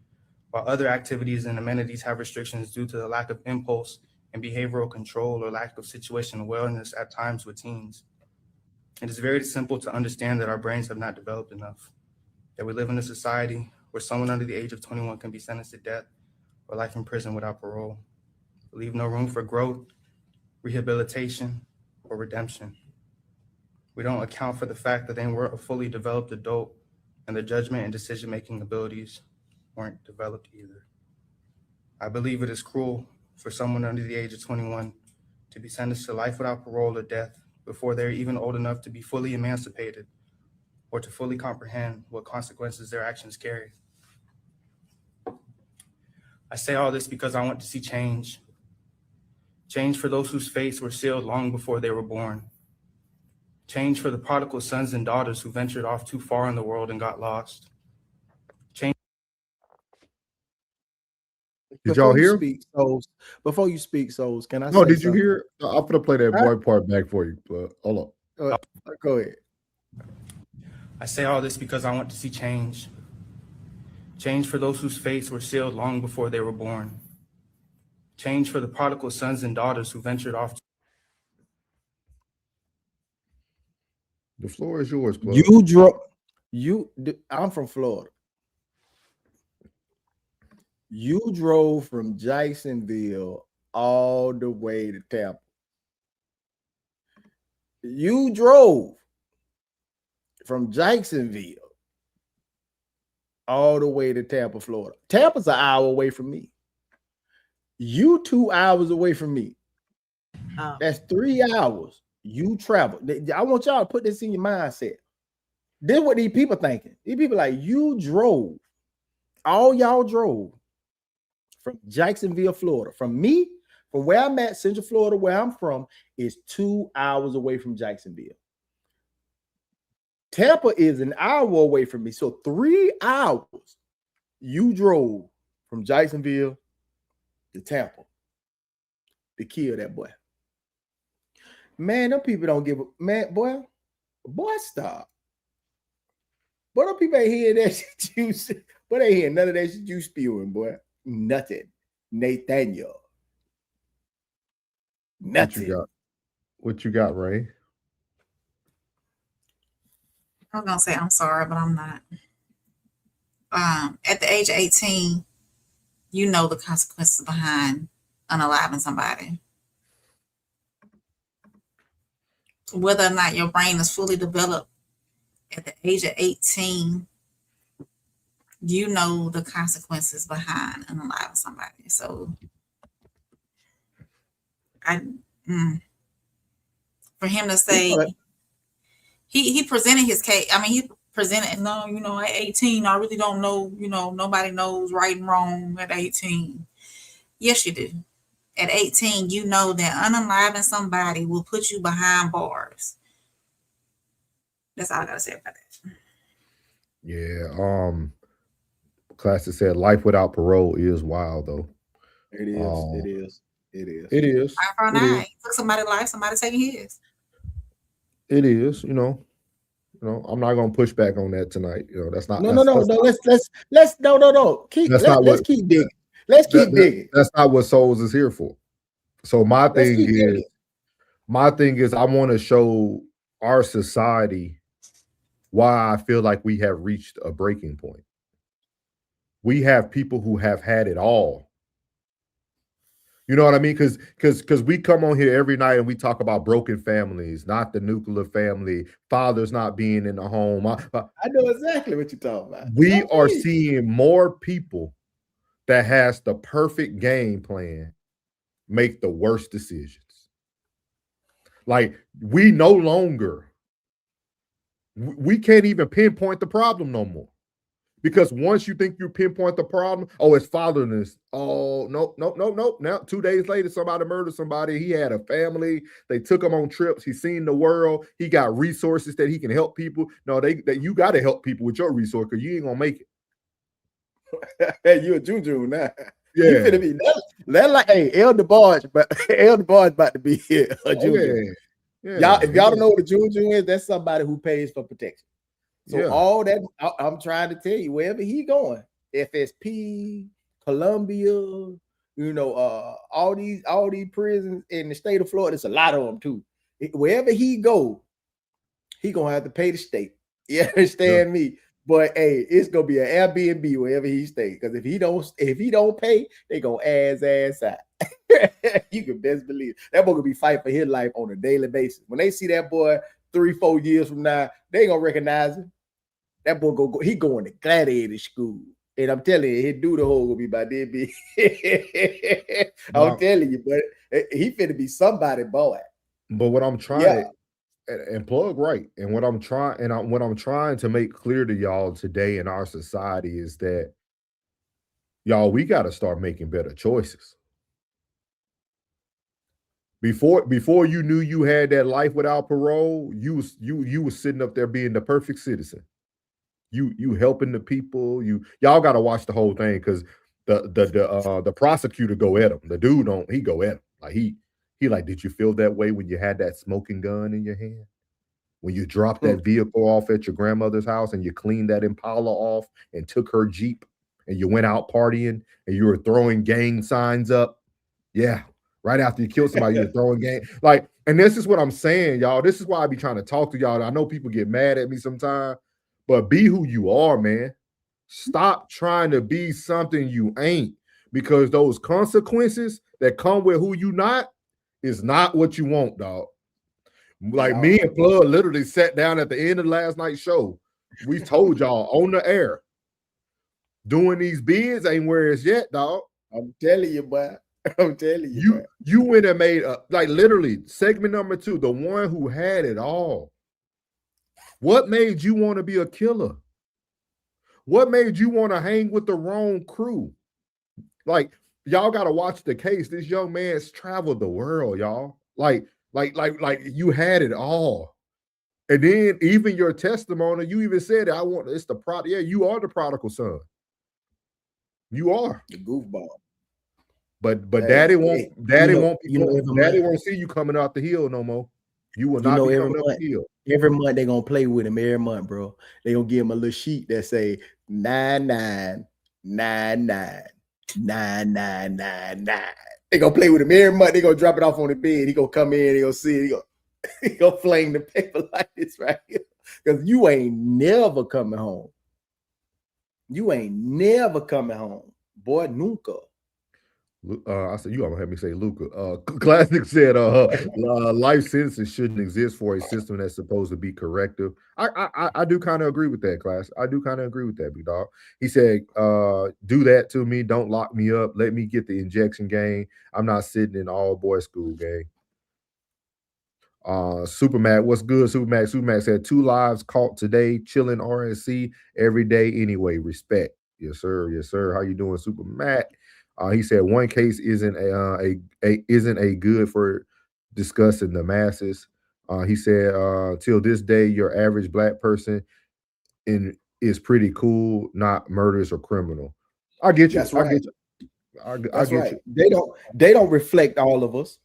while other activities and amenities have restrictions due to the lack of impulse and behavioral control or lack of situational awareness at times with teens. It is very simple to understand that our brains have not developed enough, that we live in a society where someone under the age of 21 can be sentenced to death or life in prison without parole. We leave no room for growth, rehabilitation, or redemption. We don't account for the fact that they weren't a fully developed adult and their judgment and decision-making abilities weren't developed either. I believe it is cruel for someone under the age of 21 to be sentenced to life without parole or death before they're even old enough to be fully emancipated or to fully comprehend what consequences their actions carry. I say all this because I want to see change. Change for those whose fates were sealed long before they were born. Change for the prodigal sons and daughters who ventured off too far in the world and got lost. Change. Did y'all hear? Before you speak, Souls, can I No, say did you something? hear? I'm gonna play that boy part back for you. Hold on. Go ahead. I say all this because I want to see change. Change for those whose fates were sealed long before they were born. Change for the prodigal sons and daughters who ventured off. The floor is yours, Plug. I'm from Florida. You drove from Jacksonville all the way to Tampa. You drove from Jacksonville all the way to Tampa, Florida. Tampa's an hour away from me. You 2 hours away from me. That's 3 hours. You travel. I want y'all to put this in your mindset. This is what these people thinking. These people like, you drove. All y'all drove from Jacksonville, Florida. From me, from where I'm at, Central Florida, where I'm from, is 2 hours away from Jacksonville. Tampa is an hour away from me. So 3 hours you drove from Jacksonville to Tampa to kill that boy. Man, them people don't give a man, boy, stop. Boy, them people ain't hearing that shit you say. Boy, they ain't hearing none of that shit you spewing, boy. Nothing. Nathaniel. Nothing. What you got, Ray? I was gonna say I'm sorry, but I'm not. At the age of 18, you know the consequences behind unaliving somebody. Whether or not your brain is fully developed at the age of 18, you know the consequences behind unaliving somebody. So for him to say he presented his case. I mean, he presented, no, at 18, I really don't know, nobody knows right and wrong at 18. Yes, you do. At 18, you know that unaliving somebody will put you behind bars. That's all I gotta say about that. Yeah. Classic said life without parole is wild though. It is. It is. It is. It is. I found It out is. he took somebody's life, somebody taking his. It is. I'm not gonna push back on that tonight. That's not. No. Let's No. Let's keep digging. Let's keep digging. That's not what Souls is here for. So my thing is, I want to show our society why I feel like we have reached a breaking point. We have people who have had it all. You know what I mean? Because we come on here every night and we talk about broken families, not the nuclear family, fathers not being in the home. I know exactly what you're talking about. We are seeing more people that has the perfect game plan make the worst decisions. Like we no longer, we can't even pinpoint the problem no more. Because once you think you pinpoint the problem, it's fatherlessness. Oh, no. Now, 2 days later, somebody murdered somebody. He had a family. They took him on trips. He's seen the world. He got resources that he can help people. No, you got to help people with your resource because you ain't going to make it. Hey, you a juju now. Yeah. You finna be that like, hey, Elder Barge about to be here. A juju. Yeah. If y'all don't know what a juju is, that's somebody who pays for protection. So all that I'm trying to tell you, wherever he going, FSP, Columbia, all these prisons in the state of Florida, there's a lot of them too. Wherever he go, he gonna have to pay the state. You understand me? But hey, it's gonna be an Airbnb wherever he stay. Because if he don't pay, they gonna ass out. You can best believe that boy gonna be fighting for his life on a daily basis. When they see that boy 3-4 years from now, they ain't gonna recognize him. That boy he going to gladiator school. And I'm telling you, his dude hole gonna be by then be. I'm telling you, but he finna be somebody boy. But what I'm trying and plug right, and what I'm trying to make clear to y'all today in our society is that y'all, we got to start making better choices. Before you knew you had that life without parole, you was sitting up there being the perfect citizen. You helping the people. Y'all got to watch the whole thing because the prosecutor go at him. The dude he go at him like he like, did you feel that way when you had that smoking gun in your hand? When you dropped that vehicle off at your grandmother's house and you cleaned that Impala off and took her Jeep and you went out partying and you were throwing gang signs up? Yeah. Right after you killed somebody, you're throwing gang. And this is what I'm saying, y'all. This is why I be trying to talk to y'all. I know people get mad at me sometimes, but be who you are, man. Stop trying to be something you ain't, because those consequences that come with who you not is not what you want, dog. Like me and Plug literally sat down at the end of last night's show. We told y'all on the air, doing these bids ain't where it's yet, dog. I'm telling you, boy. I'm telling you, you went and made literally segment number 2, the one who had it all. What made you want to be a killer? What made you want to hang with the wrong crew? Like, y'all got to watch the case. This young man's traveled the world, y'all. Like you had it all. And then even your testimony, you even said it. You are the prodigal son. You are the goofball. But daddy won't see you coming out the hill no more. You will not be coming up the hill. Every month they're gonna play with him every month, bro. They're gonna give him a little sheet that say 99999999. They gonna play with him every month. They gonna drop it off on the bed. He gonna come in, he gonna see it, he gonna fling the paper like this right here. Because you ain't never coming home. You ain't never coming home. Boy, nunca. I said, you gonna have me say Luca. Classic said life sentences shouldn't exist for a system that's supposed to be corrective. I do kind of agree with that, Class. I do kind of agree with that, big dog. He said, do that to me, don't lock me up, let me get the injection game. I'm not sitting in all boys school, gang. Supermac, what's good? Supermac said 2 lives caught today, chilling RNC every day anyway. Respect. Yes, sir. Yes, sir. How you doing, Supermac? He said one case isn't a good for discussing the masses. He said, till this day, your average black person is pretty cool, not murderous or criminal. I get you. That's right. I get you. I That's get right. you. They don't reflect all of us.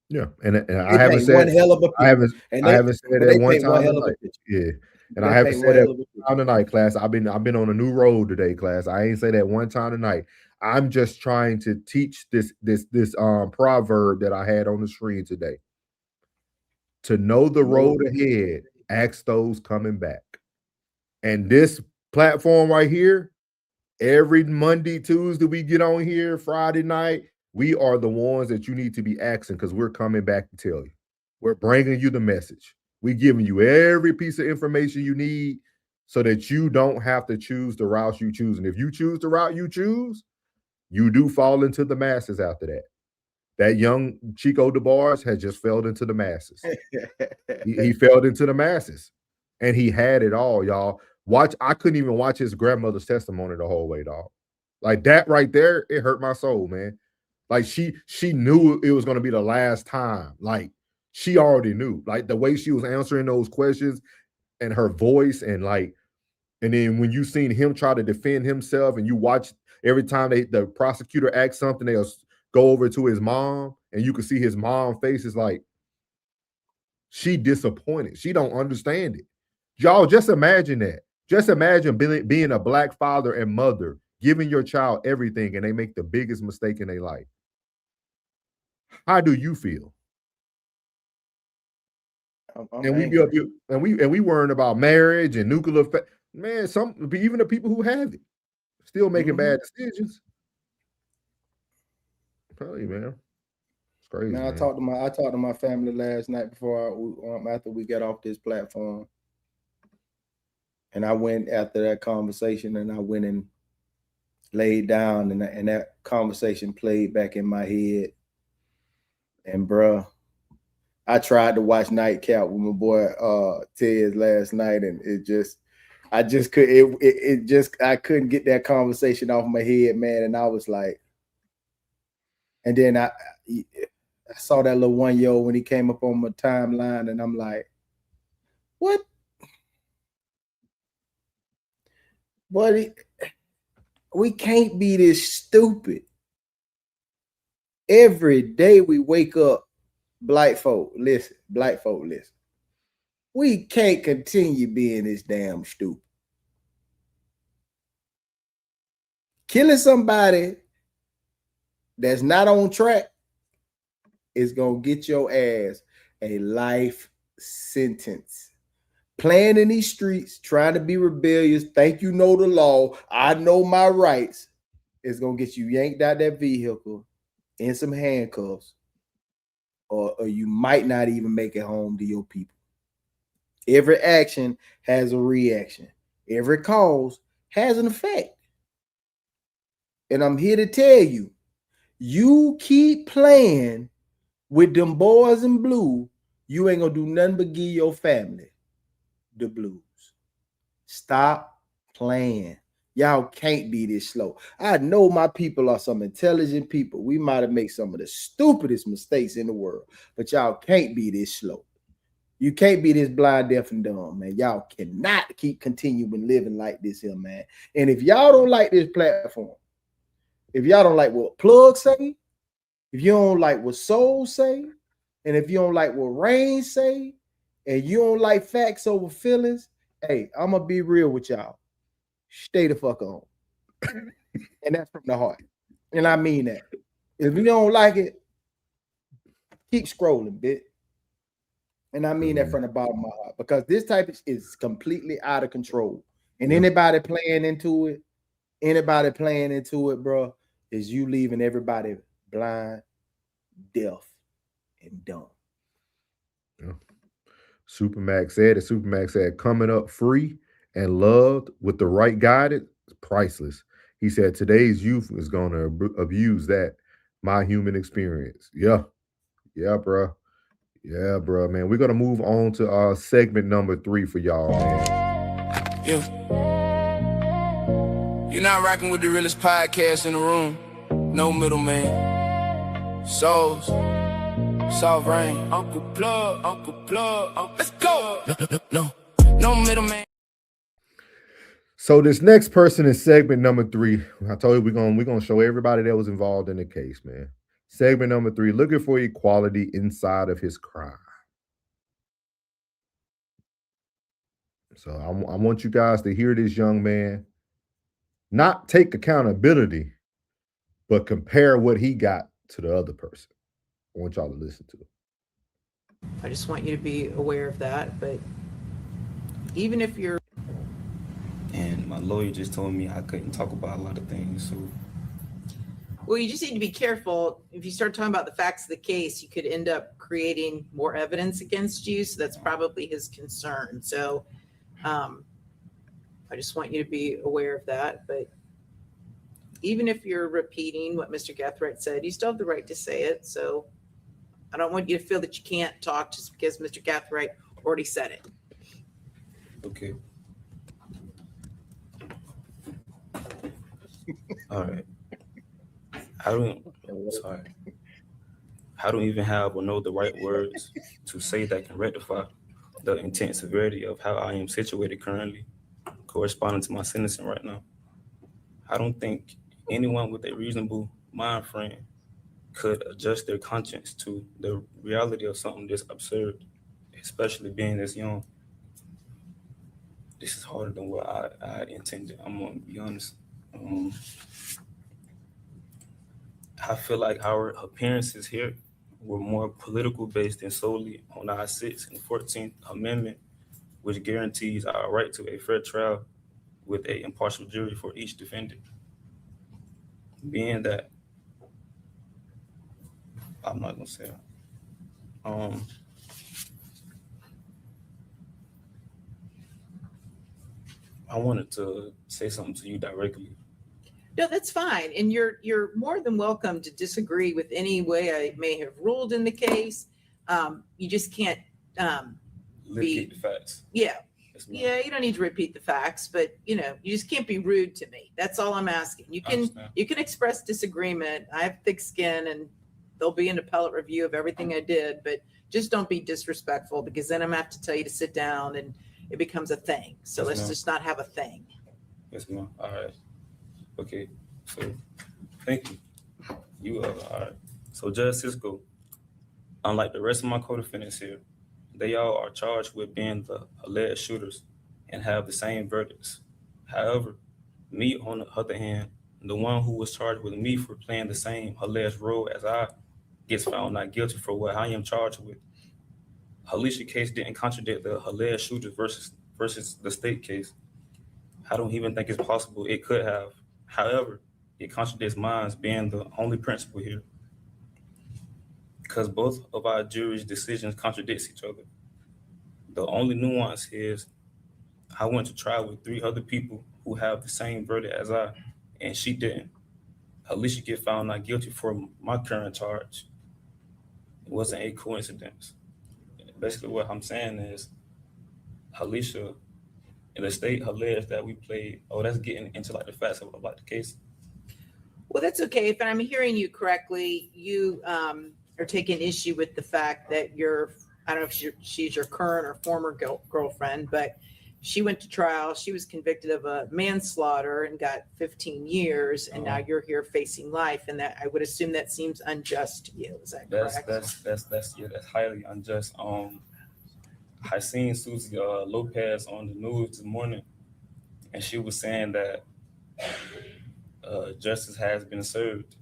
Yeah, and They I haven't paint said one hell of a I haven't picture. I haven't said But that they one paint one time hell of a tonight. picture. Yeah, and They I haven't paint said one that hell of a one picture. time tonight, class. I've been on a new road today, class. I ain't say that one time tonight. I'm just trying to teach this proverb that I had on the screen today. To know the road ahead, ask those coming back. And this platform right here, every Monday, Tuesday, we get on here, Friday night, we are the ones that you need to be asking because we're coming back to tell you. We're bringing you the message. We're giving you every piece of information you need so that you don't have to choose the route you choose. And if you choose the route you choose, you do fall into the masses after that. That young Chico DeBarge has just fell into the masses. He fell into the masses. And he had it all, y'all. I couldn't even watch his grandmother's testimony the whole way, dog. Like that right there, it hurt my soul, man. Like she knew it was going to be the last time. Like she already knew. Like the way she was answering those questions and her voice and then when you seen him try to defend himself and you watch every time the prosecutor asks something, they'll go over to his mom and you can see his mom face is like, she disappointed. She don't understand it. Y'all just imagine that. Just imagine being a black father and mother, giving your child everything and they make the biggest mistake in their life. How do you feel? I'm We be up here and we worrying about marriage and nuclear man, even the people who have it still making bad decisions. I'm telling you, man. It's crazy. Man, man. I talked to my family last night before after we got off this platform. And I went after that conversation and I went and laid down and that conversation played back in my head. And bruh, I tried to watch Nightcap with my boy Ted last night and I couldn't get that conversation off my head, man. And I was like, and then I saw that little 1-year-old when he came up on my timeline and I'm like, what? But we can't be this stupid. Every day we wake up, black folk, listen. We can't continue being this damn stupid. Killing somebody that's not on track is gonna get your ass a life sentence. Playing in these streets, trying to be rebellious, think you know the law, I know my rights, is gonna get you yanked out that vehicle in some handcuffs, or you might not even make it home to your people. Every action has a reaction. Every cause has an effect. And I'm here to tell you, you keep playing with them boys in blue, you ain't gonna do nothing but give your family the blues. Stop playing. Y'all can't be this slow. I know my people are some intelligent people. We might have made some of the stupidest mistakes in the world, but y'all can't be this slow. You can't be this blind, deaf, and dumb, man. Y'all cannot keep continuing living like this here, man. And if y'all don't like this platform, if y'all don't like what Plug say, if you don't like what Soul say, and if you don't like what Rain say, and you don't like facts over feelings, hey, I'm gonna be real with y'all. Stay the fuck on. And that's from the heart. And I mean that. If you don't like it, keep scrolling, bitch. And I mean that from the bottom of my heart. Because this type is completely out of control. And anybody playing into it, bro, is you leaving everybody blind, deaf, and dumb. Yeah. Supermax said, coming up free and loved with the right guidance, priceless. He said, today's youth is going to abuse that. My human experience. Yeah, bro. Yeah, bro, man. We're gonna move on to segment number 3 for y'all, man. Yeah. You're not rocking with the realest podcast in the room. No middleman. Souls. Soft rain. Uncle Plug. Let's go. No middleman. So this next person in segment number 3, I told you we're gonna show everybody that was involved in the case, man. Segment number 3, looking for equality inside of his crime. So I want you guys to hear this young man not take accountability, but compare what he got to the other person. I want y'all to listen to it. I just want you to be aware of that. But even if you're... And my lawyer just told me I couldn't talk about a lot of things. So, Well, you just need to be careful. If you start talking about the facts of the case, you could end up creating more evidence against you. So that's probably his concern. So I just want you to be aware of that. But even if you're repeating what Mr. Gathright said, you still have the right to say it. So I don't want you to feel that you can't talk just because Mr. Gathright already said it. okay. All right. I don't even have or know the right words to say that can rectify the intense severity of how I am situated currently, corresponding to my sentencing right now. I don't think anyone with a reasonable mind frame could adjust their conscience to the reality of something this absurd, especially being this young. This is harder than what I intended. I'm gonna be honest. I feel like our appearances here were more political based than solely on our 6th and 14th Amendment, which guarantees our right to a fair trial with an impartial jury for each defendant. Being that, I'm not gonna say, I wanted to say something to you directly. No, that's fine. And you're more than welcome to disagree with any way I may have ruled in the case. You just can't Repeat the facts. Yeah. Yeah, you don't need to repeat the facts, but you just can't be rude to me. That's all I'm asking. You can express disagreement. I have thick skin and there'll be an appellate review of everything I did, but just don't be disrespectful because then I'm gonna have to tell you to sit down and it becomes a thing. So Yes, let's ma'am. just not have a thing. Yes, ma'am. All right. Okay. So, thank you. You all right. So, Judge Cisco, unlike the rest of my co-defendants here, they all are charged with being the alleged shooters and have the same verdicts. However, me, on the other hand, the one who was charged with me for playing the same alleged role as I, gets found not guilty for what I am charged with. Alicia case didn't contradict the alleged shooters versus the state case. I don't even think it's possible it could have. However, it contradicts mine being the only principle here, because both of our jury's decisions contradicts each other. The only nuance is I went to trial with 3 other people who have the same verdict as I, and she didn't. Alicia get found not guilty for my current charge. It wasn't a coincidence. Basically what I'm saying is Alicia and the state alleged that we played, that's getting into like the facts of like the case. Well, that's okay. If I'm hearing you correctly, you are taking issue with the fact that I don't know if she's your current or former girlfriend, but she went to trial. She was convicted of a manslaughter and got 15 years. And now you're here facing life. And that I would assume that seems unjust to you. Is that correct? That's highly unjust. I seen Susie Lopez on the news this morning, and she was saying that justice has been served.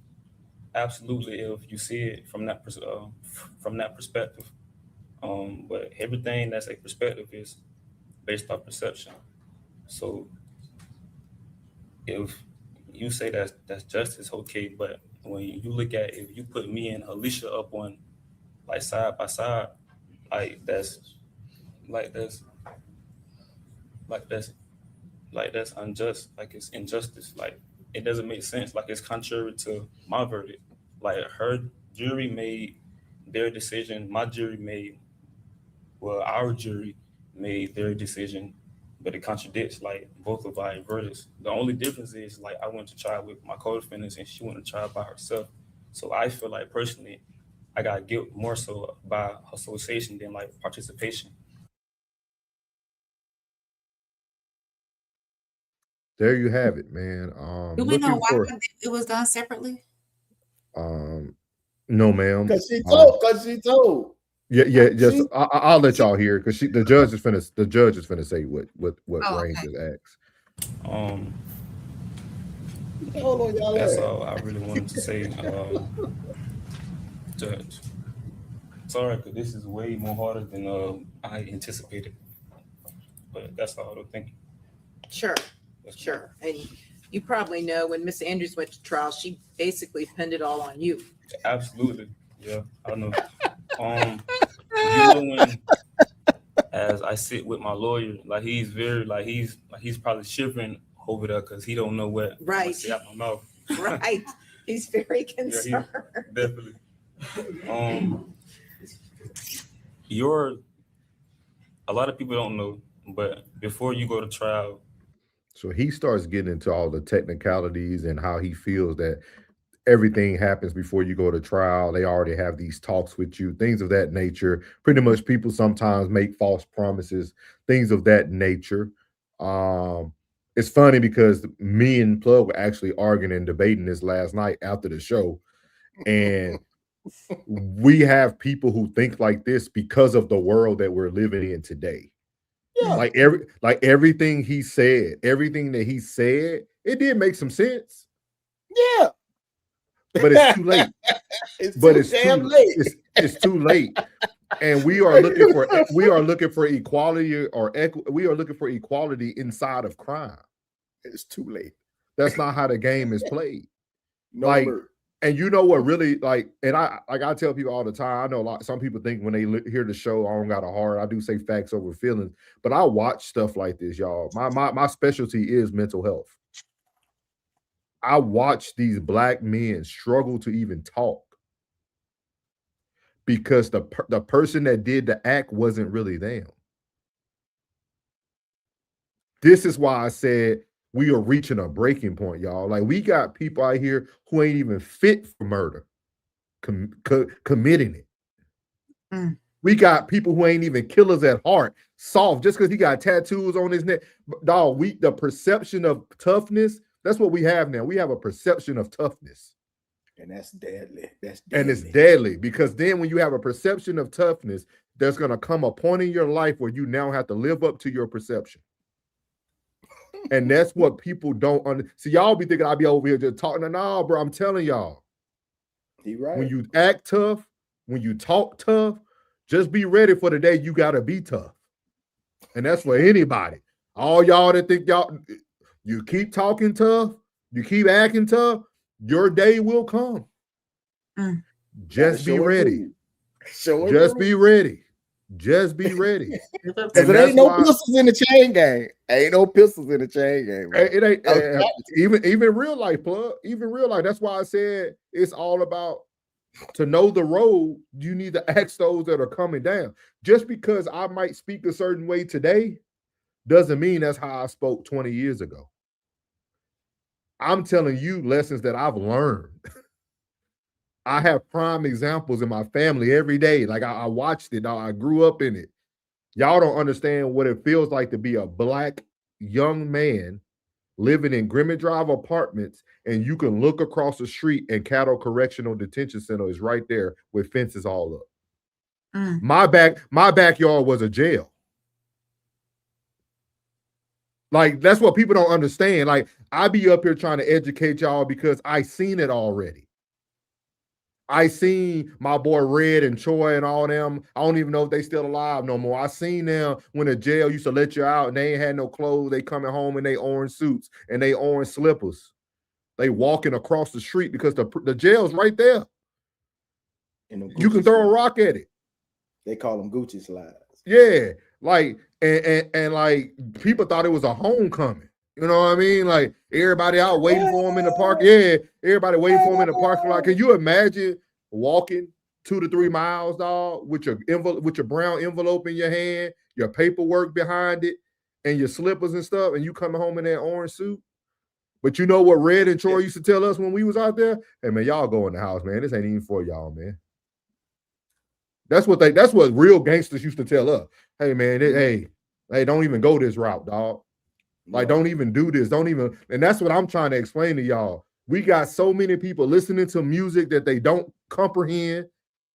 Absolutely, if you see it from that perspective. But everything that's a perspective is based off perception. So if you say that's justice, okay, but when you look at, if you put me and Alicia up on like side by side, that's unjust. Like it's injustice. Like it doesn't make sense. Like it's contrary to my verdict. Like her jury made their decision. My jury made, well, our jury made their decision, but it contradicts like both of our verdicts. The only difference is like I went to trial with my co-defendants and she went to trial by herself. So I feel like personally, I got guilt more so by association than like participation. There you have it, man. Do we know Looking why for it was done separately? no, ma'am. Because she told. Yeah. Just See? I'll let y'all hear because the judge is finna say what Oh, Rain okay. just asked. Hold on, y'all. That's all I really wanted to say, Judge. Sorry, because this is way more harder than I anticipated. But that's all. Thank you. Sure, sure. And you probably know when Miss Andrews went to trial, she basically pinned it all on you. Absolutely. Yeah, I know. You know when, as I sit with my lawyer, like he's very, like he's probably shivering over there because he don't know what I'm gonna say out my mouth. Right. He's very concerned. Definitely. A lot of people don't know, but before you go to trial, So he starts getting into all the technicalities and how he feels that everything happens before you go to trial. They already have these talks with you, things of that nature. Pretty much people sometimes make false promises, things of that nature. It's funny because me and Plug were actually arguing and debating this last night after the show. And we have people who think like this because of the world that we're living in today. Yeah. Like everything he said, everything that he said, it did make some sense. Yeah. But it's too late. It's Damn late. It's too late. And we are looking for equality we are looking for equality inside of crime. It's too late. That's not how the game is played. No like, mercy. and you know what really like, and I tell people all the time, I know some people think when they hear the show, I don't got a heart. I do say facts over feelings, but I watch stuff like this, y'all. My specialty is mental health. I watch these black men struggle to even talk because the person that did the act wasn't really them. This is why I said we are reaching a breaking point, y'all. Like we got people out here who ain't even fit for murder, committing it. Mm. We got people who ain't even killers at heart, soft, just because he got tattoos on his neck. Dog, the perception of toughness, that's what we have now. We have a perception of toughness. And that's deadly. And it's deadly because then when you have a perception of toughness, there's going to come a point in your life where you now have to live up to your perception. And that's what people don't see. Y'all be thinking I'll be over here just talking. No, bro, I'm telling y'all. He right. When you act tough, when you talk tough, just be ready for the day you got to be tough. And that's for anybody. All y'all that think you keep talking tough, you keep acting tough, your day will come. Mm. Just be ready. Just be ready. Just be ready. Because it ain't no pistols in the chain gang. Ain't no pistols in the chain gang. Man. It ain't even real life, Plug. Even real life. That's why I said it's all about to know the road. You need to ask those that are coming down. Just because I might speak a certain way today doesn't mean that's how I spoke 20 years ago. I'm telling you lessons that I've learned. I have prime examples in my family every day. Like I watched it. I grew up in it. Y'all don't understand what it feels like to be a black young man living in Grimmett Drive apartments, and you can look across the street and Cattle Correctional Detention Center is right there with fences all up. Mm. My backyard was a jail. Like, that's what people don't understand. Like, I be up here trying to educate y'all because I seen it already. I seen my boy Red and Troy and all them. I don't even know if they still alive no more. I seen them when the jail used to let you out and they ain't had no clothes. They coming home in they orange suits and they orange slippers. They walking across the street because the jail's right there. You can throw a rock at it. They call them Gucci slides. Yeah, like and like people thought it was a homecoming. You know what I mean? Like everybody out waiting for him in the park. Yeah, everybody waiting for him in the parking lot. Can you imagine walking 2 to 3 miles, dog, with your brown envelope in your hand, your paperwork behind it, and your slippers and stuff, and you coming home in that orange suit. But you know what Red and Troy used to tell us when we was out there? Hey man, y'all go in the house, man. This ain't even for y'all, man. That's what real gangsters used to tell us. Hey man, hey, don't even go this route, dog. Like, don't even do this. Don't even, and that's what I'm trying to explain to y'all. We got so many people listening to music that they don't comprehend.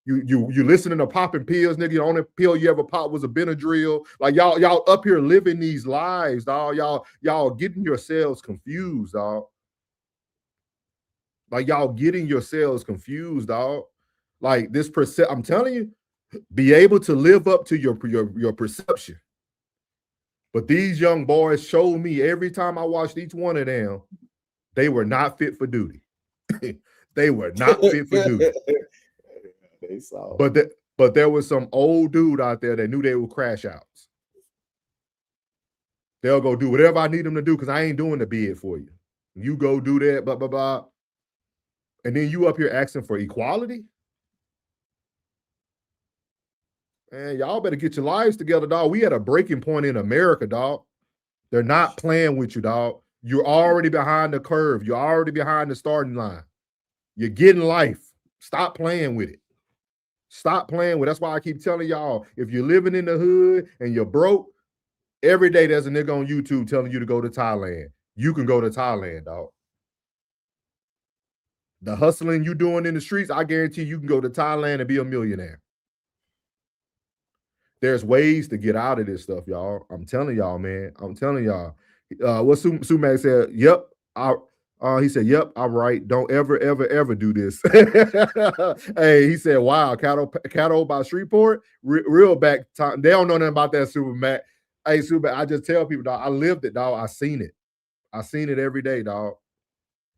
You listening to popping pills, nigga. The only pill you ever popped was a Benadryl. Like y'all up here living these lives, dog. Y'all getting yourselves confused, dog. Like y'all getting yourselves confused, dog. Like this I'm telling you, be able to live up to your perception. But these young boys showed me every time I watched each one of them, they were not fit for duty. They were not fit for duty. They saw. But there was some old dude out there that knew they were crash outs. They'll go do whatever I need them to do because I ain't doing the bid for you. You go do that, blah, blah, blah. And then you up here asking for equality? Man, y'all better get your lives together, dog. We at a breaking point in America, dog. They're not playing with you, dog. You're already behind the curve. You're already behind the starting line. You're getting life. Stop playing with it. Stop playing with it. That's why I keep telling y'all, if you're living in the hood and you're broke, every day there's a nigga on YouTube telling you to go to Thailand. You can go to Thailand, dog. The hustling you doing in the streets, I guarantee you can go to Thailand and be a millionaire. There's ways to get out of this stuff, y'all. I'm telling y'all, man. I'm telling y'all. What Sumac said, yep. He said, yep, I'm right. Don't ever, ever, ever do this. Hey, he said, wow, cattle by Shreveport, real back time. They don't know nothing about that, Supermac. Hey, Supermac, I just tell people, dog, I lived it, dog. I seen it. I seen it every day, dog.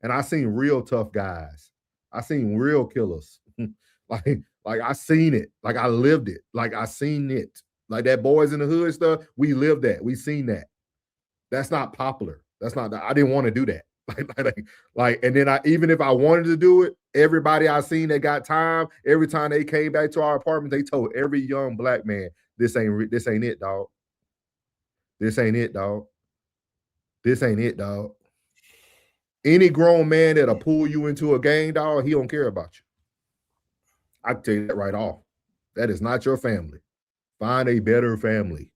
And I seen real tough guys. I seen real killers. Like I seen it. Like I lived it. Like I seen it. Like that Boys in the Hood stuff, we lived that. We seen that. That's not popular. That's not, I didn't want to do that. And then even if I wanted to do it, everybody I seen that got time, every time they came back to our apartment, they told every young black man, this ain't it, dog. This ain't it, dog. This ain't it, dog. Any grown man that'll pull you into a gang, dog, he don't care about you. I can tell you that right off. That is not your family. Find a better family.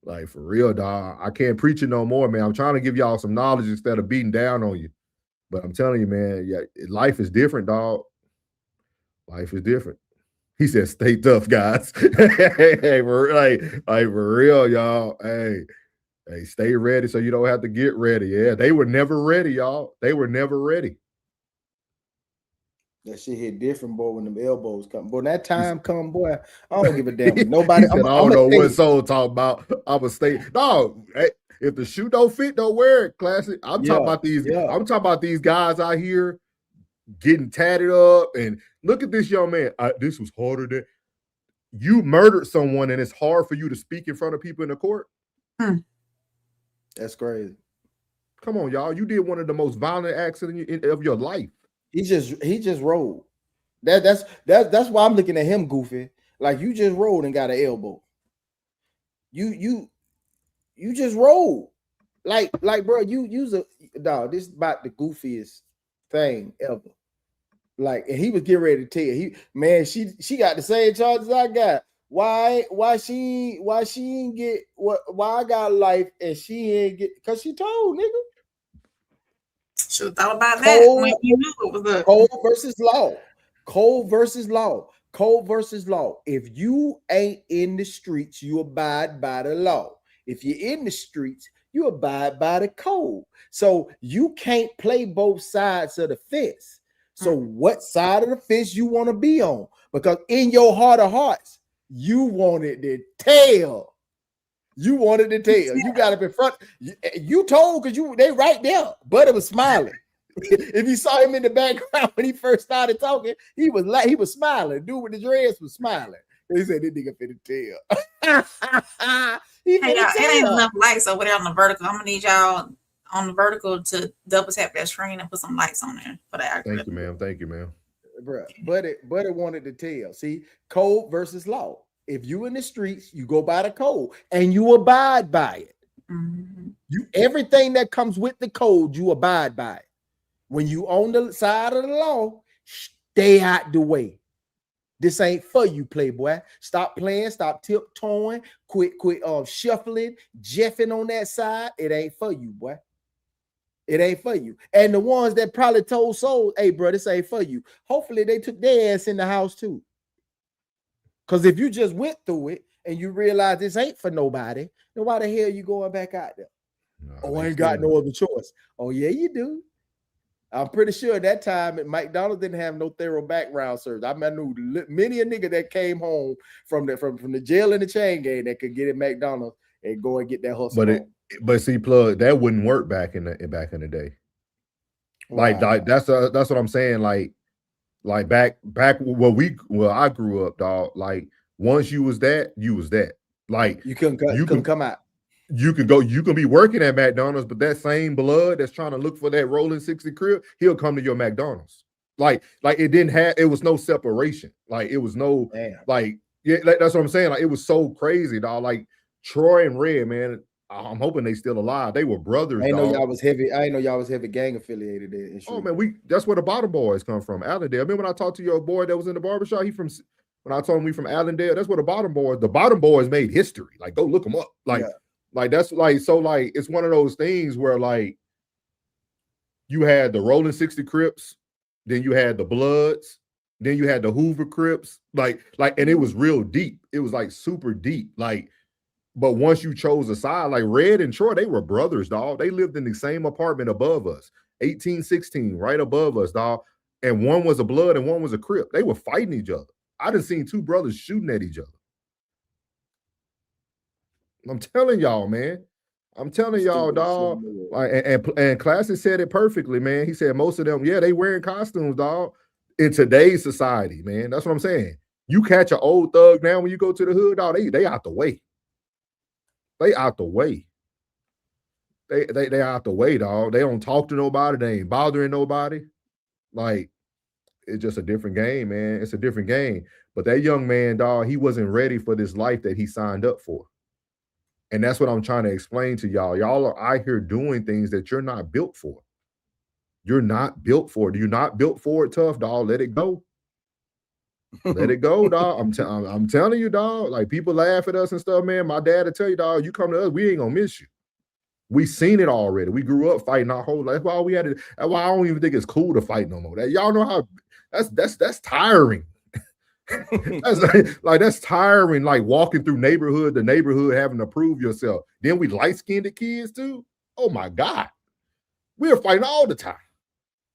Like, for real, dog. I can't preach it no more, man. I'm trying to give y'all some knowledge instead of beating down on you. But I'm telling you, man, yeah, life is different, dog. Life is different. He said, stay tough, guys. Hey, for real, y'all. Hey, stay ready so you don't have to get ready. Yeah, they were never ready, y'all. They were never ready. That shit hit different, boy, when them elbows come. Boy, that time come, boy, I don't give a damn. Nobody. I don't know what soul talk about. I'm a state dog. Hey, if the shoe don't fit, don't wear it. Classic. I'm talking about these. Yeah. I'm talking about these guys out here getting tatted up. And look at this young man. This was harder than you murdered someone, and it's hard for you to speak in front of people in the court. That's crazy. Come on, y'all. You did one of the most violent acts of your life. He just rolled. That's why I'm looking at him goofy. Like, you just rolled and got an elbow. You just rolled. Like bro, you use a dog. This is about the goofiest thing ever. Like, and he was getting ready to tell you, she got the same charges I got. Why she ain't get why I got life and she ain't get, because she told, nigga. Should have thought about that when you knew it was up. Code versus law. Code versus law. Code versus law. If you ain't in the streets, you abide by the law. If you're in the streets, you abide by the code. So you can't play both sides of the fence. So what side of the fence you want to be on? Because in your heart of hearts, you wanted to tell. You wanted to tell. You got up in front. You told because they right there. Buddy was smiling. If you saw him in the background when he first started talking, he was smiling. Dude with the dreads was smiling. He said, "This nigga finna tell." Hey, y'all, it ain't enough lights over there on the vertical. I'm gonna need y'all on the vertical to double tap that screen and put some lights on there for the algorithm. Thank you, ma'am. Thank you, ma'am. Buddy wanted to tell. See, code versus law. If you in the streets, you go by the code and you abide by it. Mhm. You everything that comes with the code, you abide by it. When you on the side of the law, stay out the way. This ain't for you, playboy. Stop playing, stop tiptoeing, quit shuffling, jeffing on that side. It ain't for you, boy. It ain't for you. And the ones that probably told souls, hey, bro, this ain't for you. Hopefully they took their ass in the house too. Because if you just went through it and you realize this ain't for nobody, then why the hell you going back out there? Oh, I ain't got no other choice. Oh, yeah, you do. I'm pretty sure that time at McDonald's didn't have no thorough background search. I knew many a nigga that came home from the jail and the chain gang that could get at McDonald's and go and get that hustle. But see, plug that wouldn't work back in the day. Like that's what I'm saying. Like back where I grew up, dog. Like once you was that, you was that. Like you couldn't come out. You can be working at McDonald's, but that same blood that's trying to look for that rolling 60 crib, he'll come to your McDonald's. Like it was no separation. Like it was no that's what I'm saying. Like it was so crazy, dog. Like Troy and Red, man. I'm hoping they still alive. They were brothers. I know y'all was heavy. I know y'all was heavy gang affiliated there. Oh man, that's where the bottom boys come from. Allendale. Remember when I talked to your boy that was in the barbershop? When I told him we from Allendale, that's where the bottom boys made history. Like go look them up. Like that's like so like it's one of those things where like you had the Rolling 60 Crips, then you had the Bloods, then you had the Hoover Crips, like and it was real deep. It was like super deep. Like, but once you chose a side, like Red and Troy, they were brothers, dog. They lived in the same apartment above us, 1816, right above us, dog. And one was a Blood and one was a Crip. They were fighting each other. I done seen two brothers shooting at each other. I'm telling y'all, man. I'm telling y'all, dog. Like, and Classic said it perfectly, man. He said most of them, they wearing costumes, dog. In today's society, man. That's what I'm saying. You catch an old thug now when you go to the hood, dog. They out the way. They out the way. They out the way, dog. They don't talk to nobody. They ain't bothering nobody. Like it's just a different game, man. It's a different game. But that young man, dog, he wasn't ready for this life that he signed up for. And that's what I'm trying to explain to y'all. Y'all are out here doing things that you're not built for. You're not built for it. You're not built for it, tough, dog. Let it go. Let it go, dog. I'm telling you, dog. Like people laugh at us and stuff, man. My dad will tell you, dog, you come to us, we ain't gonna miss you. We seen it already. We grew up fighting our whole life. That's why we had it. That's why I don't even think it's cool to fight no more. That y'all know how that's tiring. that's tiring, like walking through neighborhood to neighborhood having to prove yourself. Then we light-skinned kids too. Oh my God. We were fighting all the time.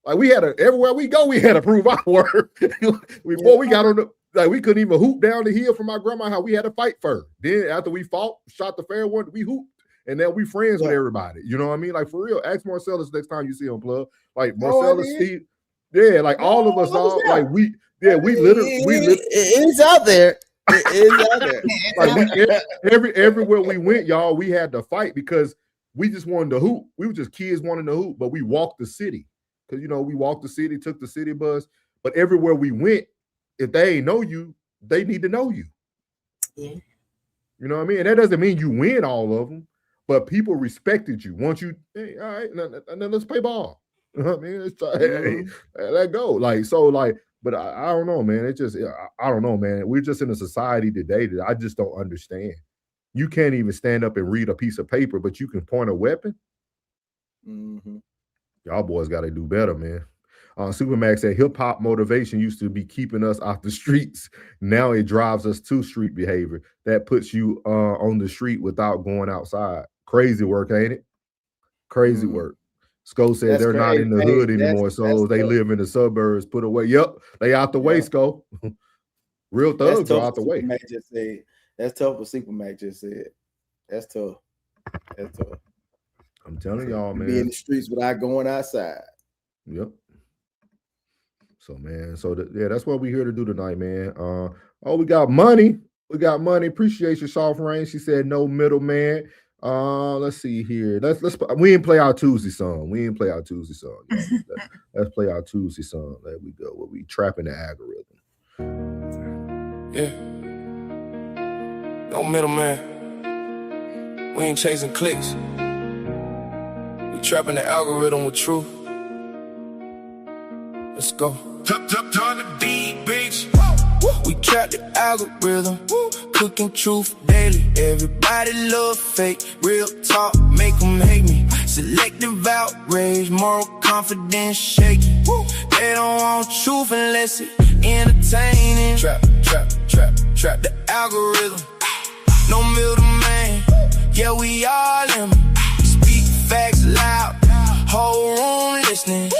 Like we had everywhere we go, we had to prove our worth. Before we got on the we couldn't even hoop down the hill from my grandma's house. We had to fight first. Then after we fought, shot the fair one, we hooped. And then we friends with everybody. You know what I mean? Like for real. Ask Marcellus next time you see him, plug. Like Marcellus, Steve. Yeah, like all of us, all like we literally it's out there. It's out there. Like everywhere we went, y'all, we had to fight because we just wanted to hoop. We were just kids wanting to hoop, but we walked the city. Because we walked the city, took the city bus. But everywhere we went, if they ain't know you, they need to know you. Yeah. You know what I mean? And that doesn't mean you win all of them, but people respected you. Once you, hey, all right, and then let's play ball. You know what I mean? It's let go. Like, so like, but I don't know, man. It just, I don't know, man. We're just in a society today that I just don't understand. You can't even stand up and read a piece of paper, but you can point a weapon. Mm-hmm. Y'all boys got to do better, man. Supermax said hip hop motivation used to be keeping us off the streets. Now it drives us to street behavior. That puts you on the street without going outside. Crazy work, ain't it? Crazy work. Sco said they're not in the hood anymore, so they live in the suburbs. Put away. Yep, they out the way, Sco. Real thugs are out the way. That's tough what Supermax just said. That's tough. That's tough. I'm telling y'all, man. Be in the streets without going outside. Yep. So, man, that's what we're here to do tonight, man. We got money. We got money. Appreciate your soft rain. She said no middleman. Let's see here. We didn't play our Tuesday song. Let's play our Tuesday song. There we go. Where we trapping the algorithm. Yeah. No middleman. We ain't chasing clicks. We trapping the algorithm with truth. Let's go. Turn the beat, bitch. We trap the algorithm. Cooking truth daily. Everybody love fake. Real talk make them hate me. Selective outrage. Moral confidence shaking. They don't want truth unless it entertaining. Trap the algorithm. No middleman. Yeah, we all in. Speak facts loud. Whole room listening.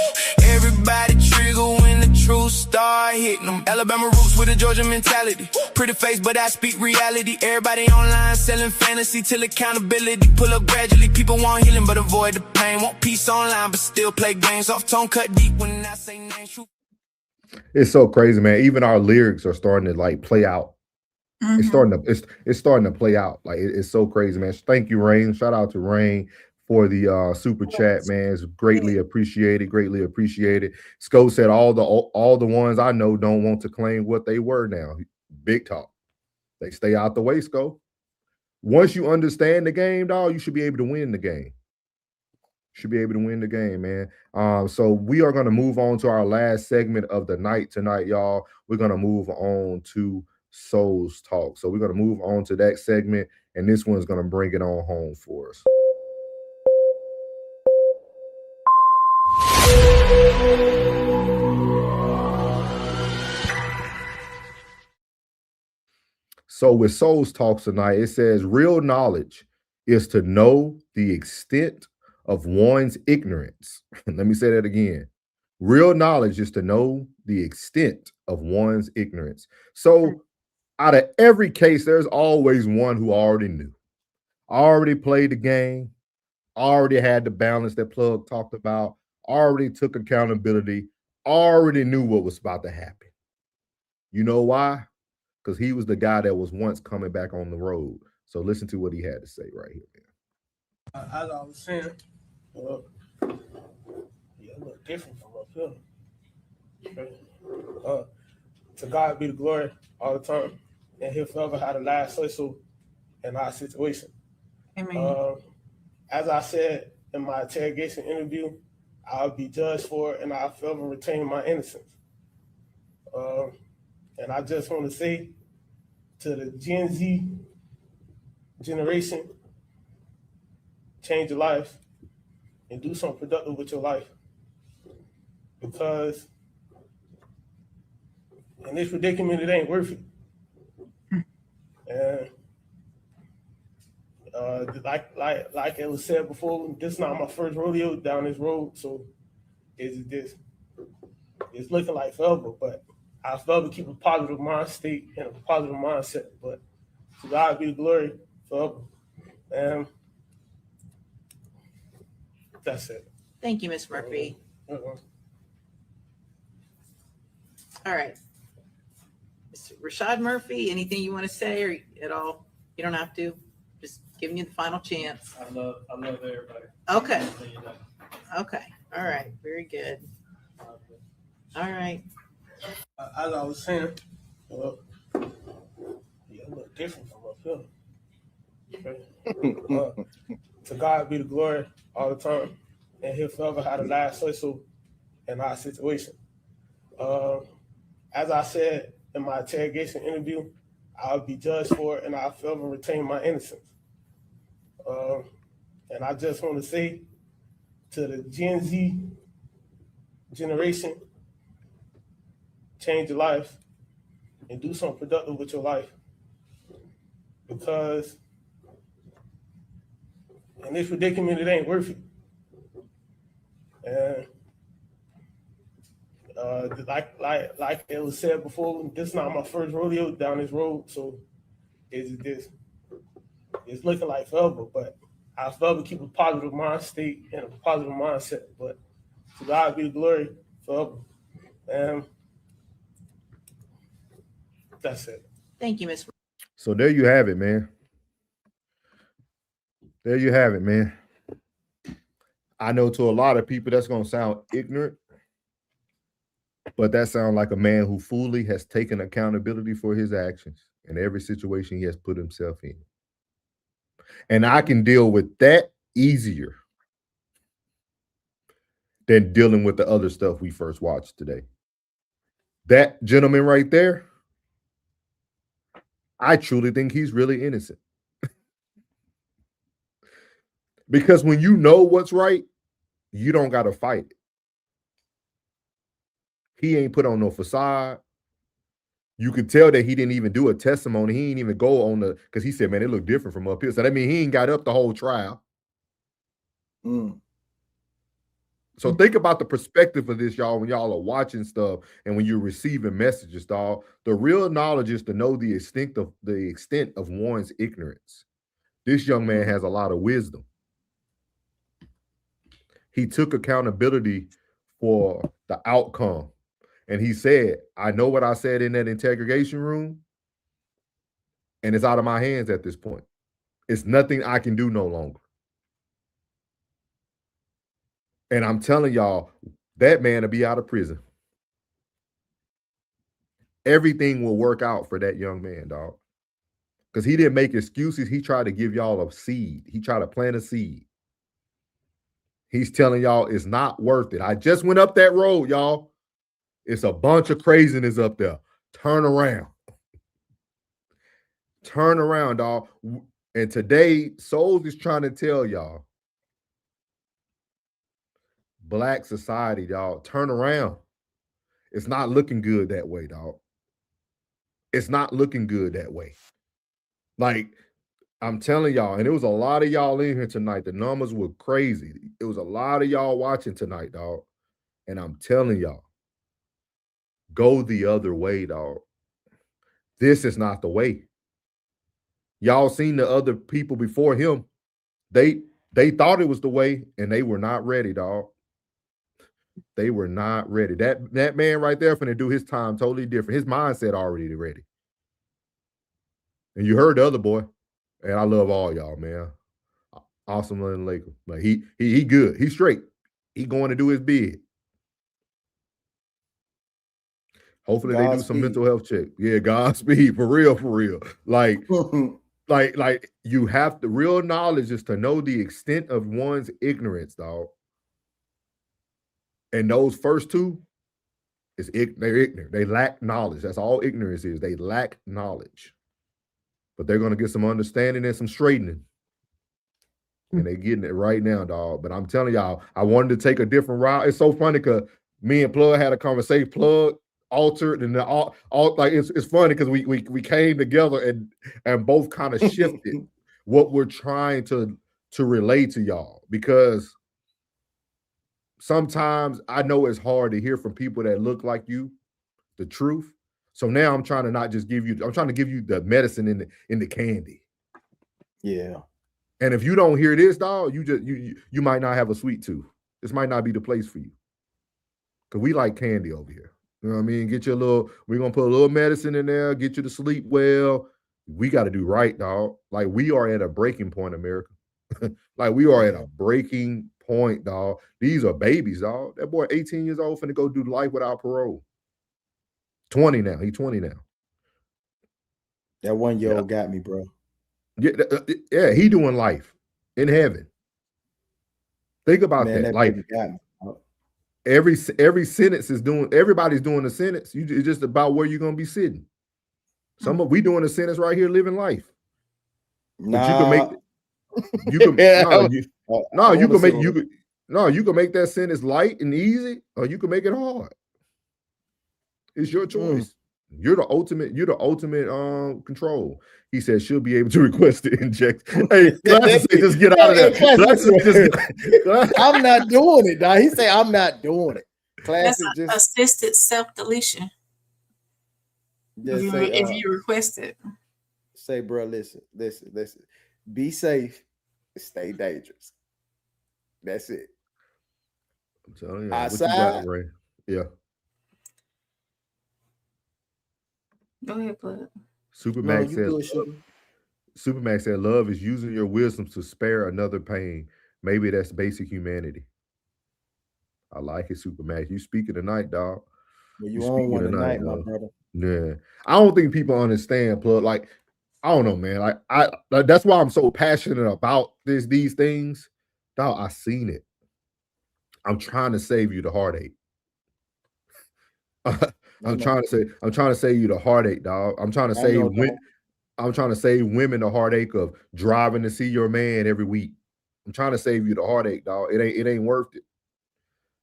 Everybody trigger when the truth start hitting them. Alabama roots with a Georgia mentality. Pretty face, but I speak reality. Everybody online selling fantasy till accountability. Pull up gradually. People want healing, but avoid the pain. Want peace online, but still play games. Off tone cut deep when I say names. It's so crazy, man. Even our lyrics are starting to like play out. It's starting to play out. Like it's so crazy, man. Thank you, Rain. Shout out to Rain for the super chat, man. It's greatly appreciated. Sco said all the ones I know don't want to claim what they were now. Big talk. They stay out the way, Sco. Once you understand the game, dog, you should be able to win the game. Man. So we are going to move on to our last segment of the night tonight, y'all. We're going to move on to Souls Talk. So we're going to move on to that segment, and this one's going to bring it on home for us. So with Souls Talks tonight, it says real knowledge is to know the extent of one's ignorance. Let me say that again. Real knowledge is to know the extent of one's ignorance. So out of every case, there's always one who already knew, already played the game, already had the balance that Plug talked about, already took accountability, already knew what was about to happen. You know why? Because he was the guy that was once coming back on the road. So listen to what he had to say right here. As I was saying, yeah, a little different from up here. To God be the glory all the time, and He'll forever have the last say so in our situation. Amen. As I said in my interrogation interview, I'll be judged for it, and I'll forever retain my innocence. And I just want to say to the Gen Z generation, change your life and do something productive with your life. Because in this predicament, it ain't worth it. And like it was said before, this is not my first rodeo down this road, so it's looking like forever, but I forever keep a positive mind state and a positive mindset. But to God be the glory forever. And that's it. Thank you, Ms. Murphy. All right. Mr. Rashad Murphy, anything you want to say or at all? You don't have to. Just giving you the final chance. I love everybody. Okay. Okay. All right. Very good. All right. As I was saying, yeah, a little different from up here. To God be the glory all the time, and He'll forever have the last say so in our situation. As I said in my interrogation interview, I'll be judged for it, and I'll forever retain my innocence. And I just want to say to the Gen Z generation, change your life and do something productive with your life. Because in this predicament, it ain't worth it. And like it was said before, this is not my first rodeo down this road, so it's looking like forever, but I forever keep a positive mind state and a positive mindset. But to God be the glory forever. And that's it. Thank you, Ms. So there you have it, man. There you have it, man. I know to a lot of people that's going to sound ignorant, but that sounds like a man who fully has taken accountability for his actions in every situation he has put himself in. And I can deal with that easier than dealing with the other stuff we first watched today. That gentleman right there, I truly think he's really innocent. Because when you know what's right, you don't got to fight it. He ain't put on no facade. You could tell that he didn't even do a testimony. He ain't even go on the, because he said, man, it looked different from up here. So that means he ain't got up the whole trial. So think about the perspective of this, y'all, when y'all are watching stuff and when you're receiving messages, dog. The real knowledge is to know the extent of one's ignorance. This young man has a lot of wisdom. He took accountability for the outcome. And he said, I know what I said in that interrogation room, and it's out of my hands at this point. It's nothing I can do no longer. And I'm telling y'all, that man will be out of prison. Everything will work out for that young man, dog. Because he didn't make excuses. He tried to give y'all a seed. He tried to plant a seed. He's telling y'all it's not worth it. I just went up that road, y'all. It's a bunch of craziness up there. Turn around. Turn around, dog. And today, Souls is trying to tell y'all, Black society, dog, turn around. It's not looking good that way, dog. It's not looking good that way. Like, I'm telling y'all, and it was a lot of y'all in here tonight. The numbers were crazy. It was a lot of y'all watching tonight, dog. And I'm telling y'all, go the other way, dog. This is not the way. Y'all seen the other people before him. They thought it was the way, and they were not ready, dog. They were not ready. That man right there finna do his time totally different. His mindset already ready. And you heard the other boy. And I love all y'all, man. Awesome little Laker. Like he good. He's straight. He going to do his bid. Hopefully they do some mental health check. Yeah, Godspeed. For real. Like, like you have the real knowledge is to know the extent of one's ignorance, dog. And those first two, they're ignorant. They lack knowledge. That's all ignorance is. They lack knowledge. But they're going to get some understanding and some straightening. And they're getting it right now, dog. But I'm telling y'all, I wanted to take a different route. It's so funny because me and Plug had a conversation. Plug altered and all like it's funny because we came together and both kind of shifted what we're trying to relay to y'all. Because sometimes I know it's hard to hear from people that look like you the truth. So now I'm trying to not just give you, I'm trying to give you the medicine in the candy. Yeah. And if you don't hear this, dog, you might not have a sweet tooth. This might not be the place for you. Because we like candy over here. You know what I mean? Get you a little, we're going to put a little medicine in there, get you to sleep well. We got to do right, dog. Like we are at a breaking point, America. Like we are at a breaking point, dog. These are babies, dog. That boy 18 years old finna go do life without parole. 20 now. He's 20 now. That 1 year old got me, bro. Yeah, he doing life in heaven. Think about that. Like every sentence is doing, everybody's doing a sentence. It's just about where you're gonna be sitting. We doing a sentence right here, living life. But you can make you can make that sentence light and easy, or you can make it hard. It's your choice. You're the ultimate control. He said she'll be able to request the injection. Hey, just get out of that. I'm not doing it, dog. He said I'm not doing it. That's assisted self-deletion. If you request it. Say, bro, listen. Be safe, stay dangerous. That's it. I'm telling you. Outside, what you got, Ray? Yeah. Go ahead, Plug. Super Max says, Supermax said, love is using your wisdom to spare another pain. Maybe that's basic humanity. I like it, Supermax. You speaking tonight, dog. Well, You you on speaking one tonight, tonight, my dog. brother. Yeah. I don't think people understand, plug. Like, I don't know, man. Like that's why I'm so passionate about these things. Dog, I seen it. I'm trying to save you the heartache. I'm trying to save you the heartache, dog. I'm trying to I know, save dog. I'm trying to save women the heartache of driving to see your man every week. I'm trying to save you the heartache, dog. It ain't worth it.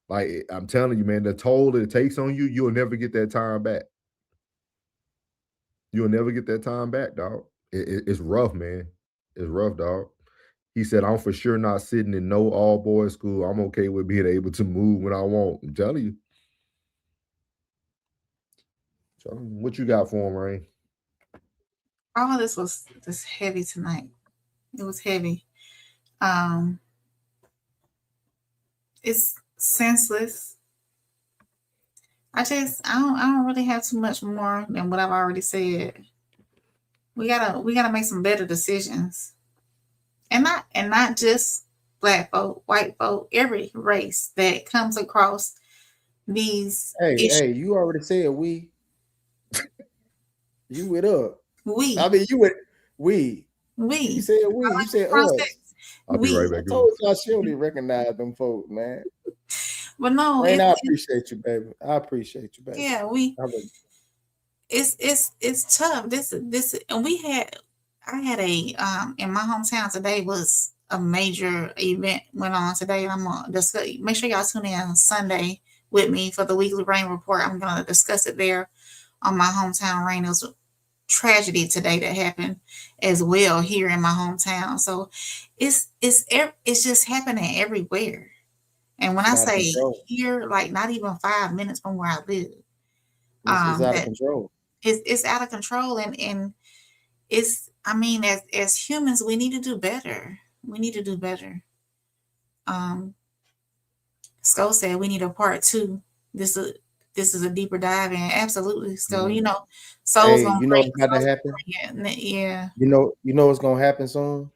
Like, I'm telling you, man, the toll that it takes on you, you'll never get that time back. You'll never get that time back, dog. It's rough, man. It's rough, dog. He said, I'm for sure not sitting in no all-boys school. I'm okay with being able to move when I want. I'm telling you. So, what you got for him, Rain? All of this was just heavy tonight. It was heavy. It's senseless. I don't really have too much more than what I've already said. We gotta make some better decisions. And not just black folk, white folk, every race that comes across these issues. Hey, you already said we. You with up. We. I mean, you with we. We. You said we. You said us. I'll be right back. I told y'all she only recognize them folks, man. But no, Rain, I appreciate you, baby. I appreciate you, baby. Yeah, it's tough. This and I had a in my hometown today was a major event went on today. I'm gonna discuss. Make sure y'all tune in on Sunday with me for the weekly rain report. I'm gonna discuss it there on my hometown rain. It was a tragedy today that happened as well here in my hometown. So it's just happening everywhere. And when I say here, like not even 5 minutes from where I live, it's out of control. It's out of control, and it's. I mean, as humans, we need to do better. We need to do better. Sko said we need a part 2. This is a deeper dive in. Absolutely. So souls gonna what's gonna happen? Yeah. You know what's gonna happen soon,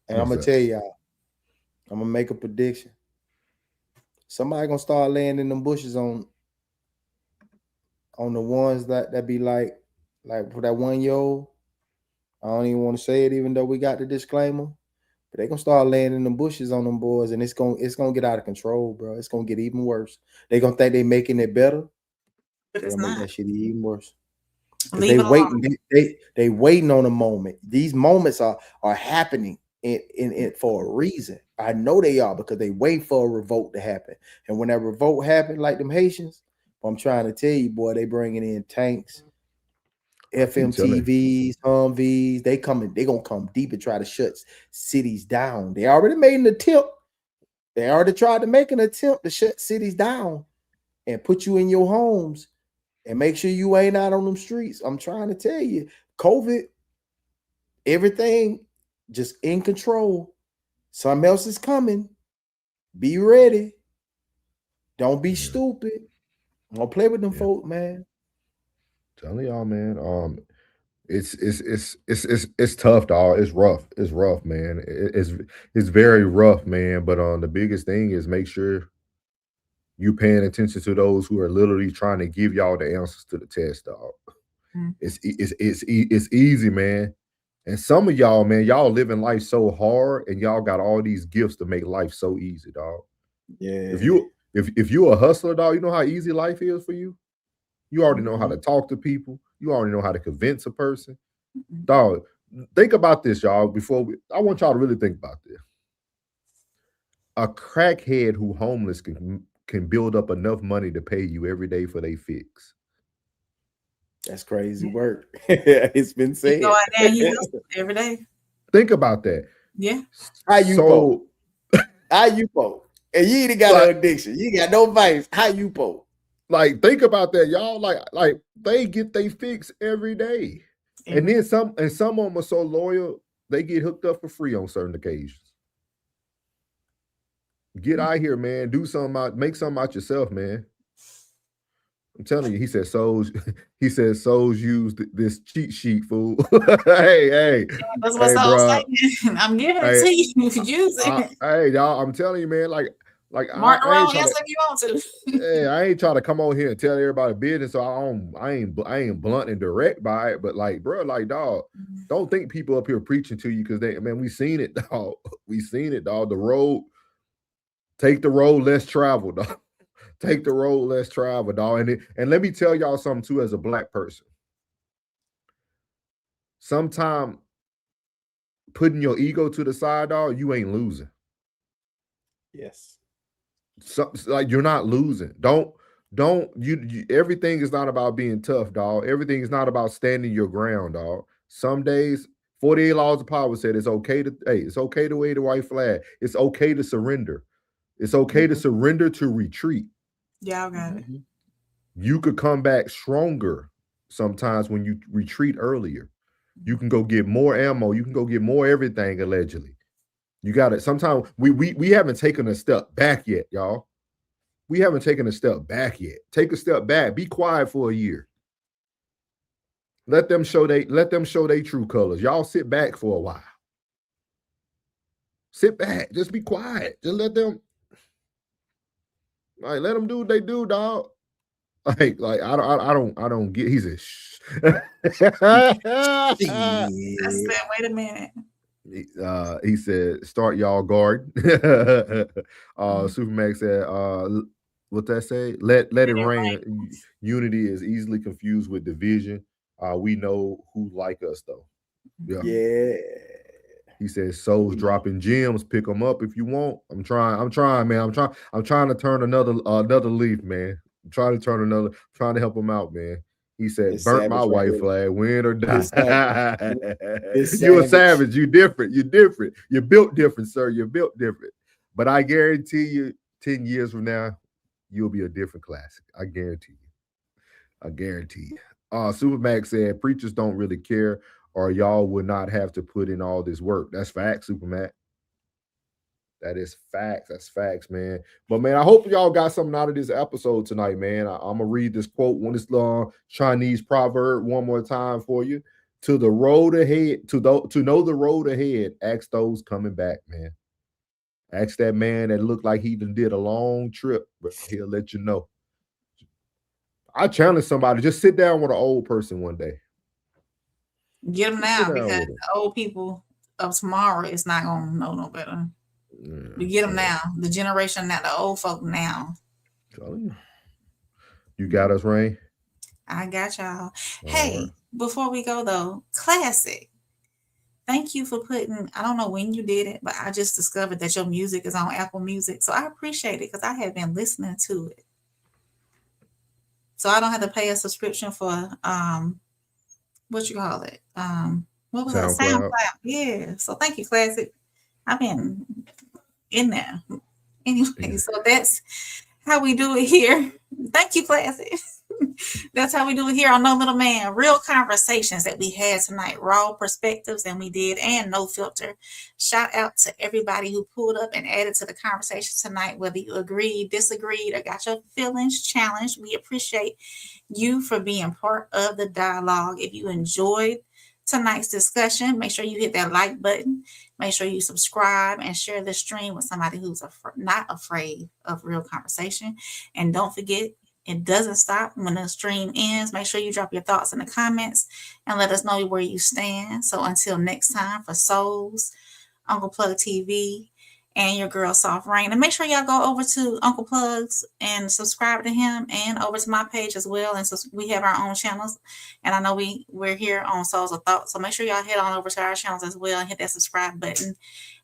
and I'm gonna tell y'all. I'm gonna make a prediction. Somebody gonna start laying in them bushes on the ones that be like for that 1-year-old. I don't even want to say it, even though we got the disclaimer. But they gonna start laying in them bushes on them boys, and it's gonna get out of control, bro. It's gonna get even worse. They gonna think they making it better, but it's not. Make that shit even worse. They waiting on a moment. These moments are happening in for a reason. I know they are, because they wait for a revolt to happen. And when that revolt happened, like them Haitians, I'm trying to tell you, boy, they bringing in tanks, FMTVs, Humvees. They gonna come deep and try to shut cities down. They already made an attempt. They already tried to make an attempt to shut cities down and put you in your homes and make sure you ain't out on them streets. I'm trying to tell you, COVID, everything just in control. Something else is coming. Be ready. Don't be stupid. Don't play with them folk, man. Telling y'all, man. It's tough, dog. It's rough. It's rough, man. It's very rough, man. But the biggest thing is make sure you paying attention to those who are literally trying to give y'all the answers to the test, dog. It's easy, man. And some of y'all, man, y'all living life so hard, and y'all got all these gifts to make life so easy, dog. Yeah. If you're a hustler, dog, you know how easy life is for you. You already know how to talk to people. You already know how to convince a person. Dog, think about this, y'all. I want y'all to really think about this. A crackhead who homeless can build up enough money to pay you every day for their fix. That's crazy work. It's been said. Go out there and you hustle every day. Think about that. Yeah. How you poke? And you ain't got no addiction. You ain't got no vice. How you poke? Like, think about that, y'all. Like they get they fix every day. And then some of them are so loyal, they get hooked up for free on certain occasions. Get out here, man. Do something out, make something out yourself, man. I'm telling you, he said souls use this cheat sheet, fool. hey, That's what I'm saying. I'm giving it to you. Use it. Hey, y'all, I'm telling you, man, like Mark I around ain't yes if you want to. yeah, I ain't trying to come on here and tell everybody business. So I ain't blunt and direct by it, but like, bro, like, dog, don't think people up here preaching to you because we seen it, dog. We seen it, dog. The road, take the road less traveled, dog. Take the road less traveled, dog. And let me tell y'all something too, as a black person. Sometime putting your ego to the side, dog, you ain't losing. Yes. So, like, you're not losing. Don't you everything is not about being tough, dog. Everything is not about standing your ground, dog. Some days 48 Laws of Power said it's okay to wave the white flag. It's okay to surrender. It's okay to surrender, to retreat. Y'all got it. You could come back stronger sometimes when you retreat earlier. You can go get more ammo, you can go get more everything, allegedly. You got it. Sometimes we haven't taken a step back yet, y'all. We haven't taken a step back yet. Take a step back. Be quiet for a year. Let them show they true colors. Y'all sit back for a while. Sit back. Just be quiet. Just let them let them do what they do, dog. Like I don't get. He said, shh. I said, wait a minute. He said, start y'all guard. Supermax said, what that say? Let it rain. Unity is easily confused with division. We know who like us though. Yeah. He says, souls dropping gems. Pick them up if you want. I'm trying, man. I'm trying to turn another leaf, man. I'm trying to help him out, man. He said, It's burnt my savage right white here. flag, win or die. It's You a savage. savage. You different. You're built different, sir. You're built different. But I guarantee you, 10 years from now, you'll be a different classic. I guarantee you. Supermax said, preachers don't really care, or y'all would not have to put in all this work. That's facts, Supermax. That is facts. That's facts, man. But man, I hope y'all got something out of this episode tonight, man. I'm gonna read this quote, this Chinese proverb one more time for you. To the road ahead, to know the road ahead, ask those coming back, man. Ask that man that looked like he did a long trip, but he'll let you know. I challenge somebody, just sit down with an old person one day. Get them now, Sit down because with 'em. the old people of tomorrow is not gonna know no better. You get them now. The generation now, the old folk now. You got us, Rain? I got y'all. Hey, before we go though, classic. Thank you for putting, I don't know when you did it, but I just discovered that your music is on Apple Music. So I appreciate it because I have been listening to it. So I don't have to pay a subscription for what you call it? What was that? SoundCloud. SoundCloud. Yeah. So thank you, Classic. I've been in there. Anyway, so that's how we do it here. Thank you, Classic. That's how we do it here on No Little Man. Real conversations that we had tonight, raw perspectives, and we did, and no filter. Shout out to everybody who pulled up and added to the conversation tonight, whether you agreed, disagreed, or got your feelings challenged. We appreciate you for being part of the dialogue. If you enjoyed tonight's discussion, make sure you hit that like button. Make sure you subscribe and share the stream with somebody who's not afraid of real conversation. And don't forget, it doesn't stop when the stream ends. Make sure you drop your thoughts in the comments and let us know where you stand. So until next time, for Souls, Uncle Plug TV, and your girl Soft Rain. And make sure y'all go over to Uncle Plug's and subscribe to him, and over to my page as well. And so we have our own channels. And I know we're here on Souls of Thought. So make sure y'all head on over to our channels as well and hit that subscribe button.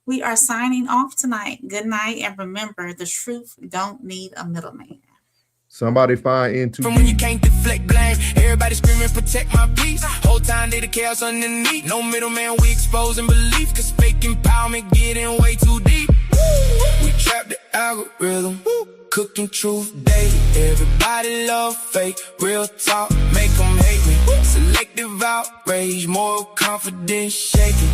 We are signing off tonight. Good night. And remember, the truth don't need a middleman. Somebody find into From when you can't deflect blame, everybody screaming protect my peace. Whole time they the chaos underneath. No middleman, we exposing belief, cause fake empowerment getting way too deep. We trap the algorithm, cook them truth daily. Everybody love fake, real talk make them hate me. Selective outrage, moral confidence shaking.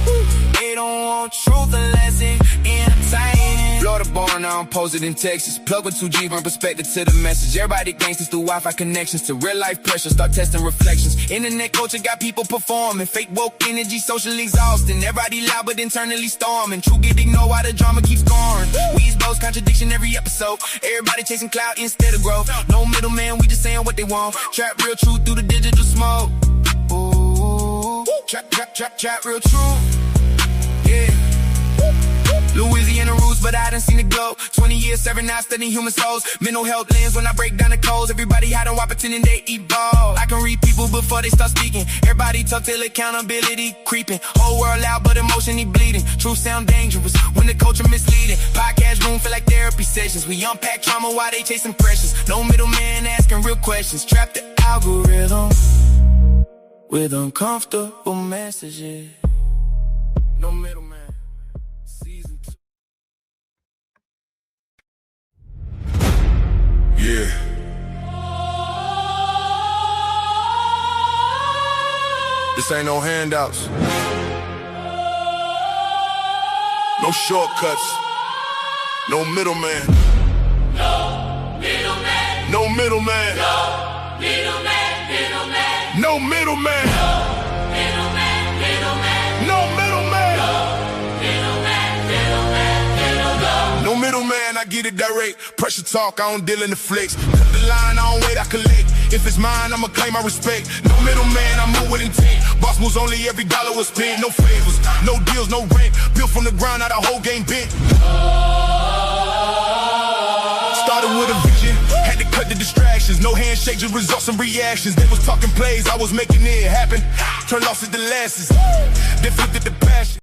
They don't want truth unless it's entertaining. Florida born, now I'm posted in Texas. Plug with 2G, bring perspective to the message. Everybody gangsters through Wi-Fi connections to real life pressure. Start testing reflections. Internet culture got people performing. Fake woke energy, social exhausting. Everybody loud but internally storming. True get ignored while the drama keeps going. We boast contradiction every episode. Everybody chasing clout instead of growth. No middleman, we just saying what they want. Trap real truth through the digital smoke. Ooh, trap real truth. Yeah. Louisiana roots, but I done seen it go. 20 years serving, now studying human souls. Mental health lens when I break down the codes. Everybody hide on while pretending they eat balls. I can read people before they start speaking. Everybody talk till accountability creeping. Whole world loud, but emotionally bleeding. Truth sound dangerous when the culture misleading. Podcast room feel like therapy sessions. We unpack trauma while they chase impressions. No middleman asking real questions. Trap the algorithm with uncomfortable messages. No middleman. Yeah. This ain't no handouts. No shortcuts. No middleman. No middleman. No middleman. No middleman. No middleman. No middleman. No middleman, I get it direct. Pressure talk, I don't deal in the flex. Cut the line, I don't wait, I collect. If it's mine, I'ma claim my respect. No middleman, I move with intent. Boss moves only, every dollar was spent. No favors, no deals, no rent. Built from the ground, now the whole game bent. Started with a vision, had to cut the distractions. No handshake, just results and reactions. They was talking plays, I was making it happen. Turn losses to losses, then flipped it to passion.